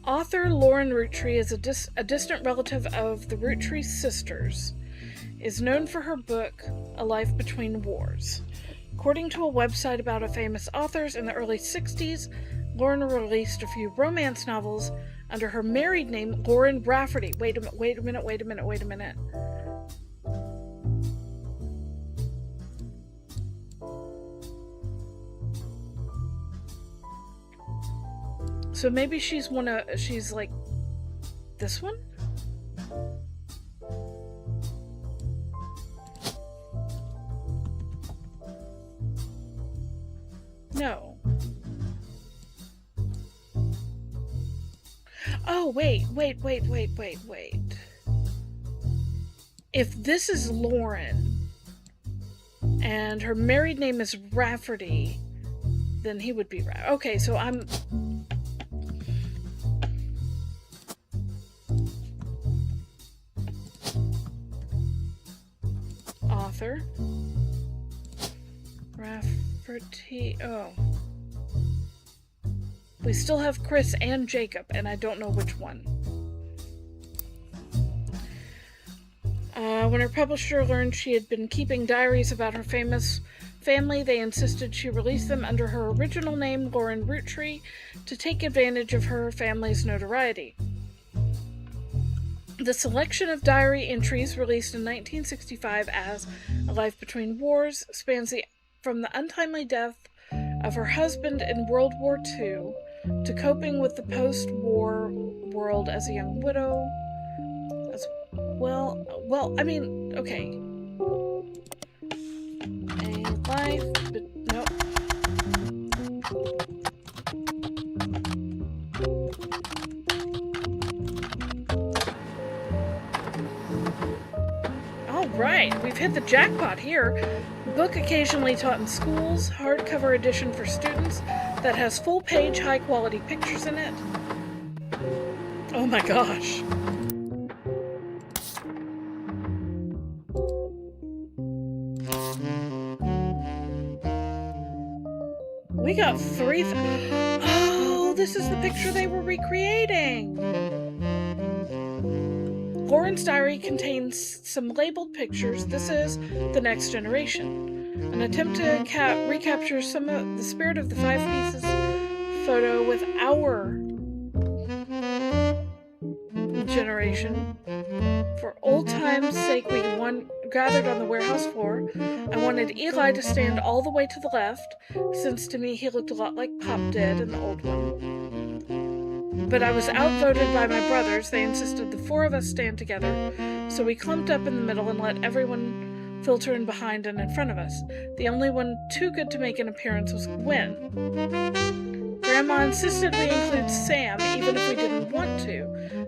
Author Lauren Roottree is a distant relative of the Roottree sisters. Is known for her book, A Life Between Wars. According to a website about a famous authors in the early 60s, Lauren released a few romance novels under her married name, Lauren Rafferty. Wait a minute. So maybe she's like this one? No. Oh, wait. If this is Lauren and her married name is Rafferty, then he would be right. Okay, so I'm... Author. Rafferty. Oh. We still have Chris and Jacob, and I don't know which one. When her publisher learned she had been keeping diaries about her famous family, they insisted she release them under her original name, Lauren Roottree, to take advantage of her family's notoriety. The selection of diary entries released in 1965 as A Life Between Wars spans from the untimely death of her husband in World War II to coping with the post-war world as a young widow. As well, I mean, okay. A life, but nope. Alright, we've hit the jackpot here. Book occasionally taught in schools, hardcover edition for students that has full-page, high-quality pictures in it. Oh my gosh. We got 3... Oh, this is the picture they were recreating! Lauren's diary contains some labeled pictures. This is The Next Generation. An attempt to recapture some of the spirit of the 5 pieces photo with our generation. For old time's sake, we gathered on the warehouse floor. I wanted Eli to stand all the way to the left, since to me he looked a lot like Pop did in the old one. But I was outvoted by my brothers. They insisted the 4 of us stand together, so we clumped up in the middle and let everyone filter in behind and in front of us. The only one too good to make an appearance was Gwen. Grandma insisted we include Sam, even if we didn't want to.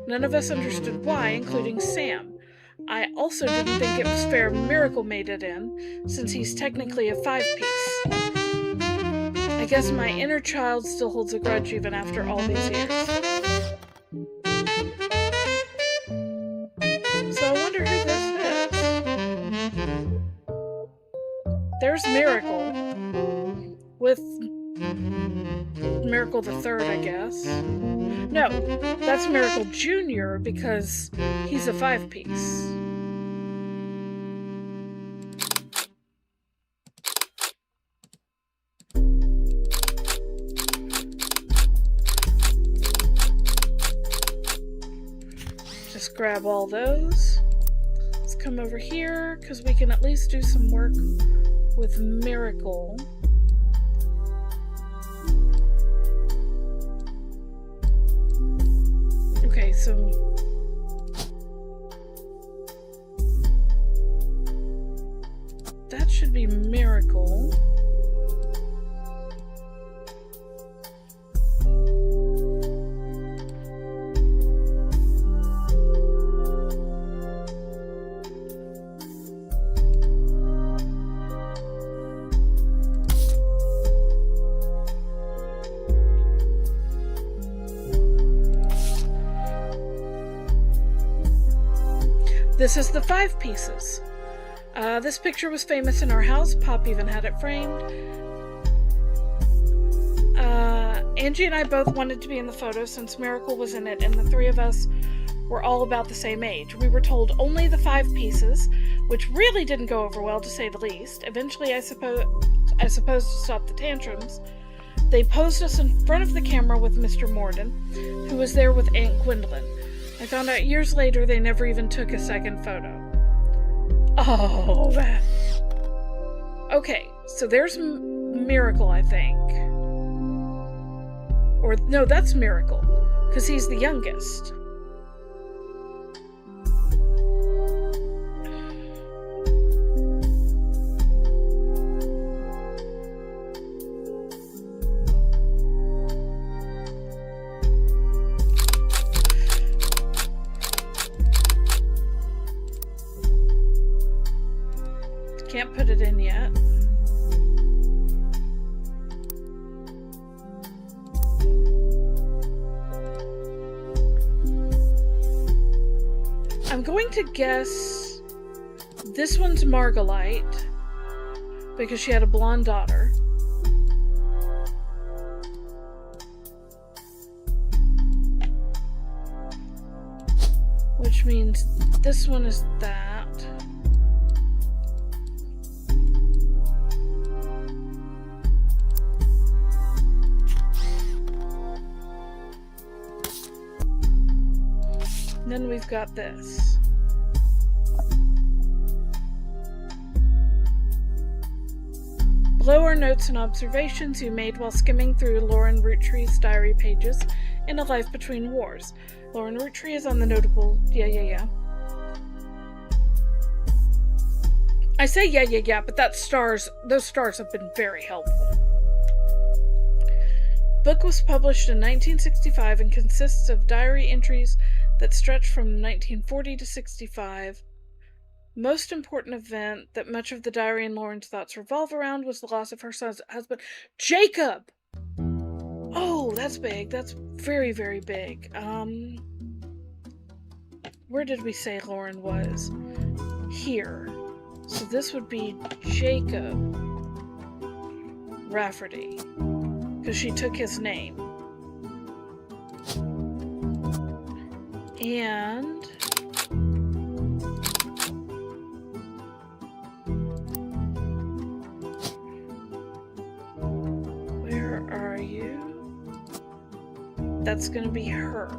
None of us understood why, including Sam. I also didn't think it was fair Miracle made it in, since he's technically a 5-piece. I guess my inner child still holds a grudge even after all these years. So I wonder who this is. There's Miracle. With Miracle the Third, I guess. No, that's Miracle Jr. because he's a 5-piece. Just grab all those. Let's come over here because we can at least do some work with Miracle. Okay, so that should be Miracle. This is the 5 pieces. This picture was famous in our house. Pop even had it framed. Angie and I both wanted to be in the photo since Miracle was in it, and the 3 of us were all about the same age. We were told only the 5 pieces, which really didn't go over well, to say the least. Eventually, I suppose to stop the tantrums, they posed us in front of the camera with Mr. Morden, who was there with Aunt Gwendolyn. I found out years later they never even took a second photo. Oh, okay, so there's Miracle, I think. Or, no, that's Miracle, because he's the youngest. Can't put it in yet. I'm going to guess this one's Margolite because she had a blonde daughter. Which means this one is that. Then we've got this. Below are notes and observations you made while skimming through Lauren Roottrees' diary pages in A Life Between Wars. Lauren Roottree is on the notable yeah. I say yeah, but those stars have been very helpful. Book was published in 1965 and consists of diary entries that stretch from 1940 to 65. Most important event that much of the diary and Lauren's thoughts revolve around was the loss of her son's husband, Jacob! Oh, that's big. That's very, very big. Where did we say Lauren was? Here. So this would be Jacob Rafferty, because she took his name. And where are you? That's going to be her.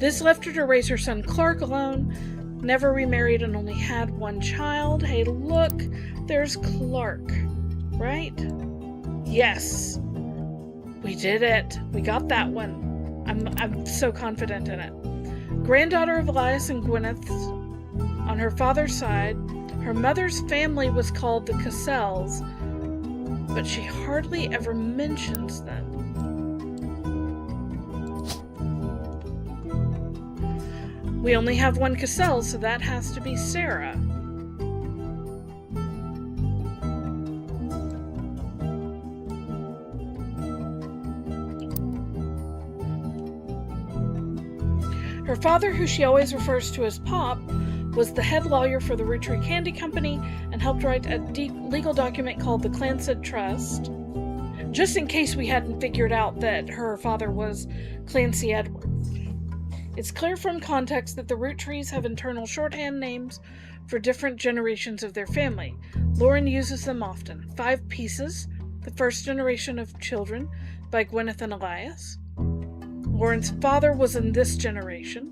This left her to raise her son Clark alone, never remarried and only had one child. Hey, look, there's Clark, right? Yes, we did it. We got that one. I'm so confident in it. Granddaughter of Elias and Gwyneth on her father's side. Her mother's family was called the Cassells, but she hardly ever mentions them. We only have one Cassell, so that has to be Sarah. Her father, who she always refers to as Pop, was the head lawyer for the Roottrees Candy Company and helped write a legal document called the Clancy Trust, just in case we hadn't figured out that her father was Clancy Edwards. It's clear from context that the Roottrees have internal shorthand names for different generations of their family. Lauren uses them often. 5 Pieces, the first generation of children by Gwyneth and Elias. Lauren's father was in this generation.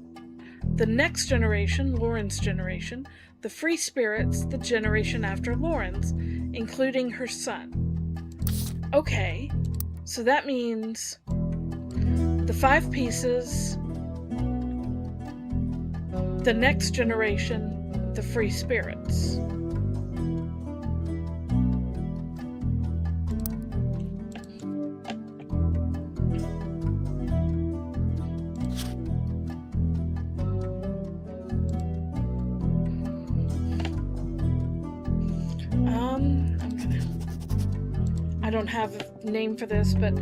The next generation, Lauren's generation. The Free Spirits, the generation after Lauren's, including her son. Okay, so that means the 5 Pieces, the next generation, the Free Spirits. I don't have a name for this, but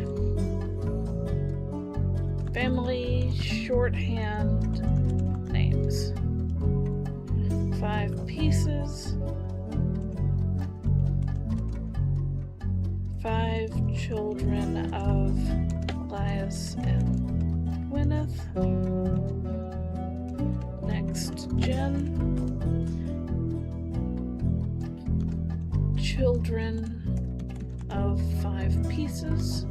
family shorthand names. 5 pieces. 5 children of Elias and Gwyneth. Next gen. Children of 5 pieces.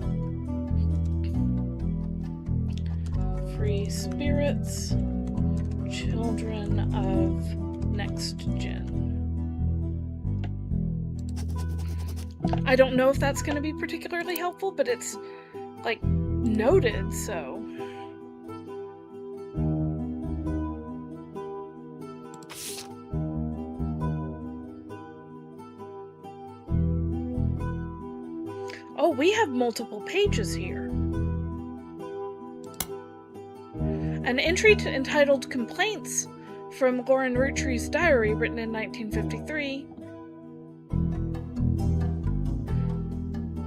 Free spirits. Children of next gen. I don't know if that's going to be particularly helpful, but it's like noted, so. Oh, we have multiple pages here. An entry entitled Complaints from Lauren Roottrees' diary, written in 1953,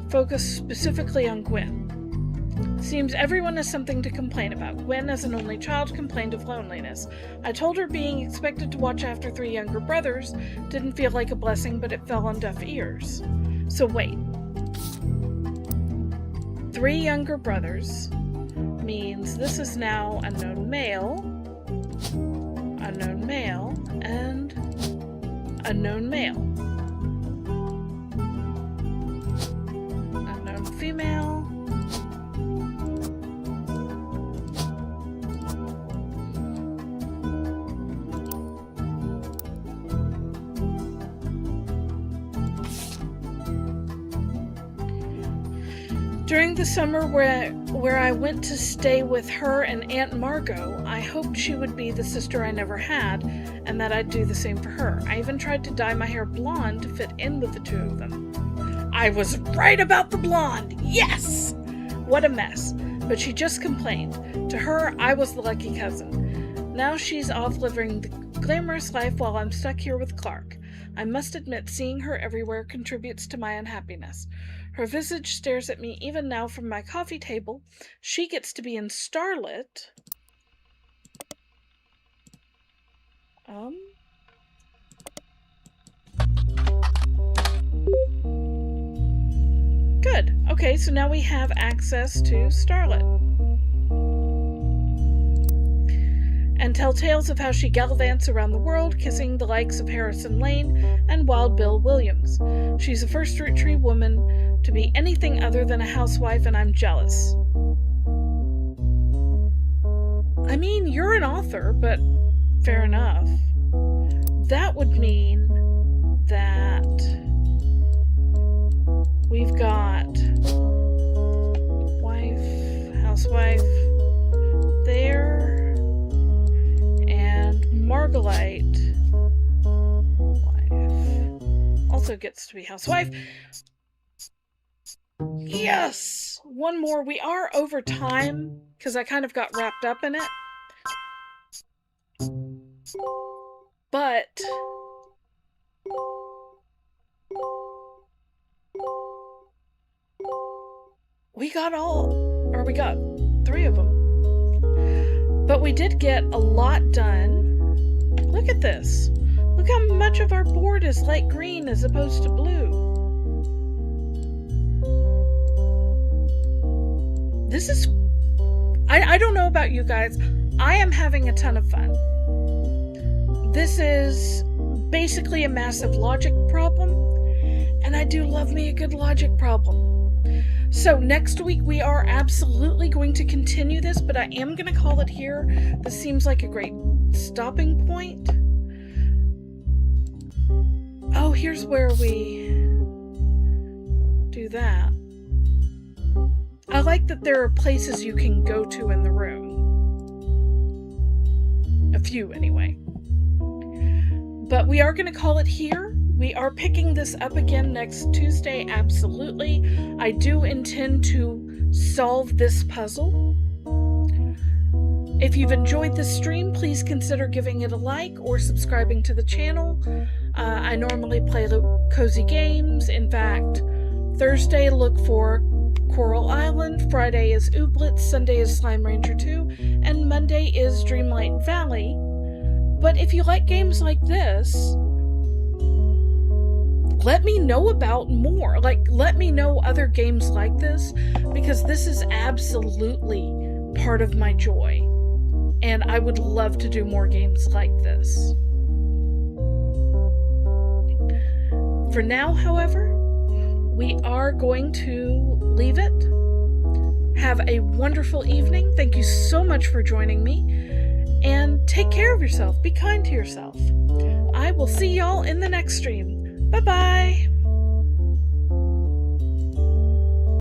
focused specifically on Gwen. Seems everyone has something to complain about. Gwen, as an only child, complained of loneliness. I told her being expected to watch after 3 younger brothers didn't feel like a blessing, but it fell on deaf ears. So wait. 3 younger brothers means this is now unknown male, and unknown male, unknown female, during the summer where I went to stay with her and Aunt Margot, I hoped she would be the sister I never had, and that I'd do the same for her. I even tried to dye my hair blonde to fit in with the 2 of them. I was right about the blonde! Yes! What a mess. But she just complained. To her, I was the lucky cousin. Now she's off living the glamorous life while I'm stuck here with Clark. I must admit, seeing her everywhere contributes to my unhappiness. Her visage stares at me even now from my coffee table. She gets to be in starlit. Good. Okay, so now we have access to starlit. And tell tales of how she gallivants around the world, kissing the likes of Harrison Lane and Wild Bill Williams. She's the first Roottrees woman to be anything other than a housewife, and I'm jealous. I mean, you're an author, but fair enough. That would mean that we've got housewife there, and Margolite wife also gets to be housewife. Yes! One more. We are over time because I kind of got wrapped up in it. But we got 3 of them. But we did get a lot done. Look at this. Look how much of our board is light green as opposed to blue. This is... I don't know about you guys. I am having a ton of fun. This is basically a massive logic problem, and I do love me a good logic problem. So next week we are absolutely going to continue this, but I am going to call it here. This seems like a great stopping point. Oh, here's where we do that. I like that there are places you can go to in the room. A few, anyway. But we are going to call it here. We are picking this up again next Tuesday, absolutely. I do intend to solve this puzzle If you've enjoyed this stream, please consider giving it a like or subscribing to the channel. I normally play cozy games. In fact, Thursday look for Coral Island, Friday is Ooblets, Sunday is Slime Rancher 2, and Monday is Dreamlight Valley. But if you like games like this, let me know about more. Let me know other games like this, because this is absolutely part of my joy. And I would love to do more games like this. For now, however, we are going to leave it. Have a wonderful evening. Thank you so much for joining me. And take care of yourself. Be kind to yourself. I will see y'all in the next stream. Bye-bye.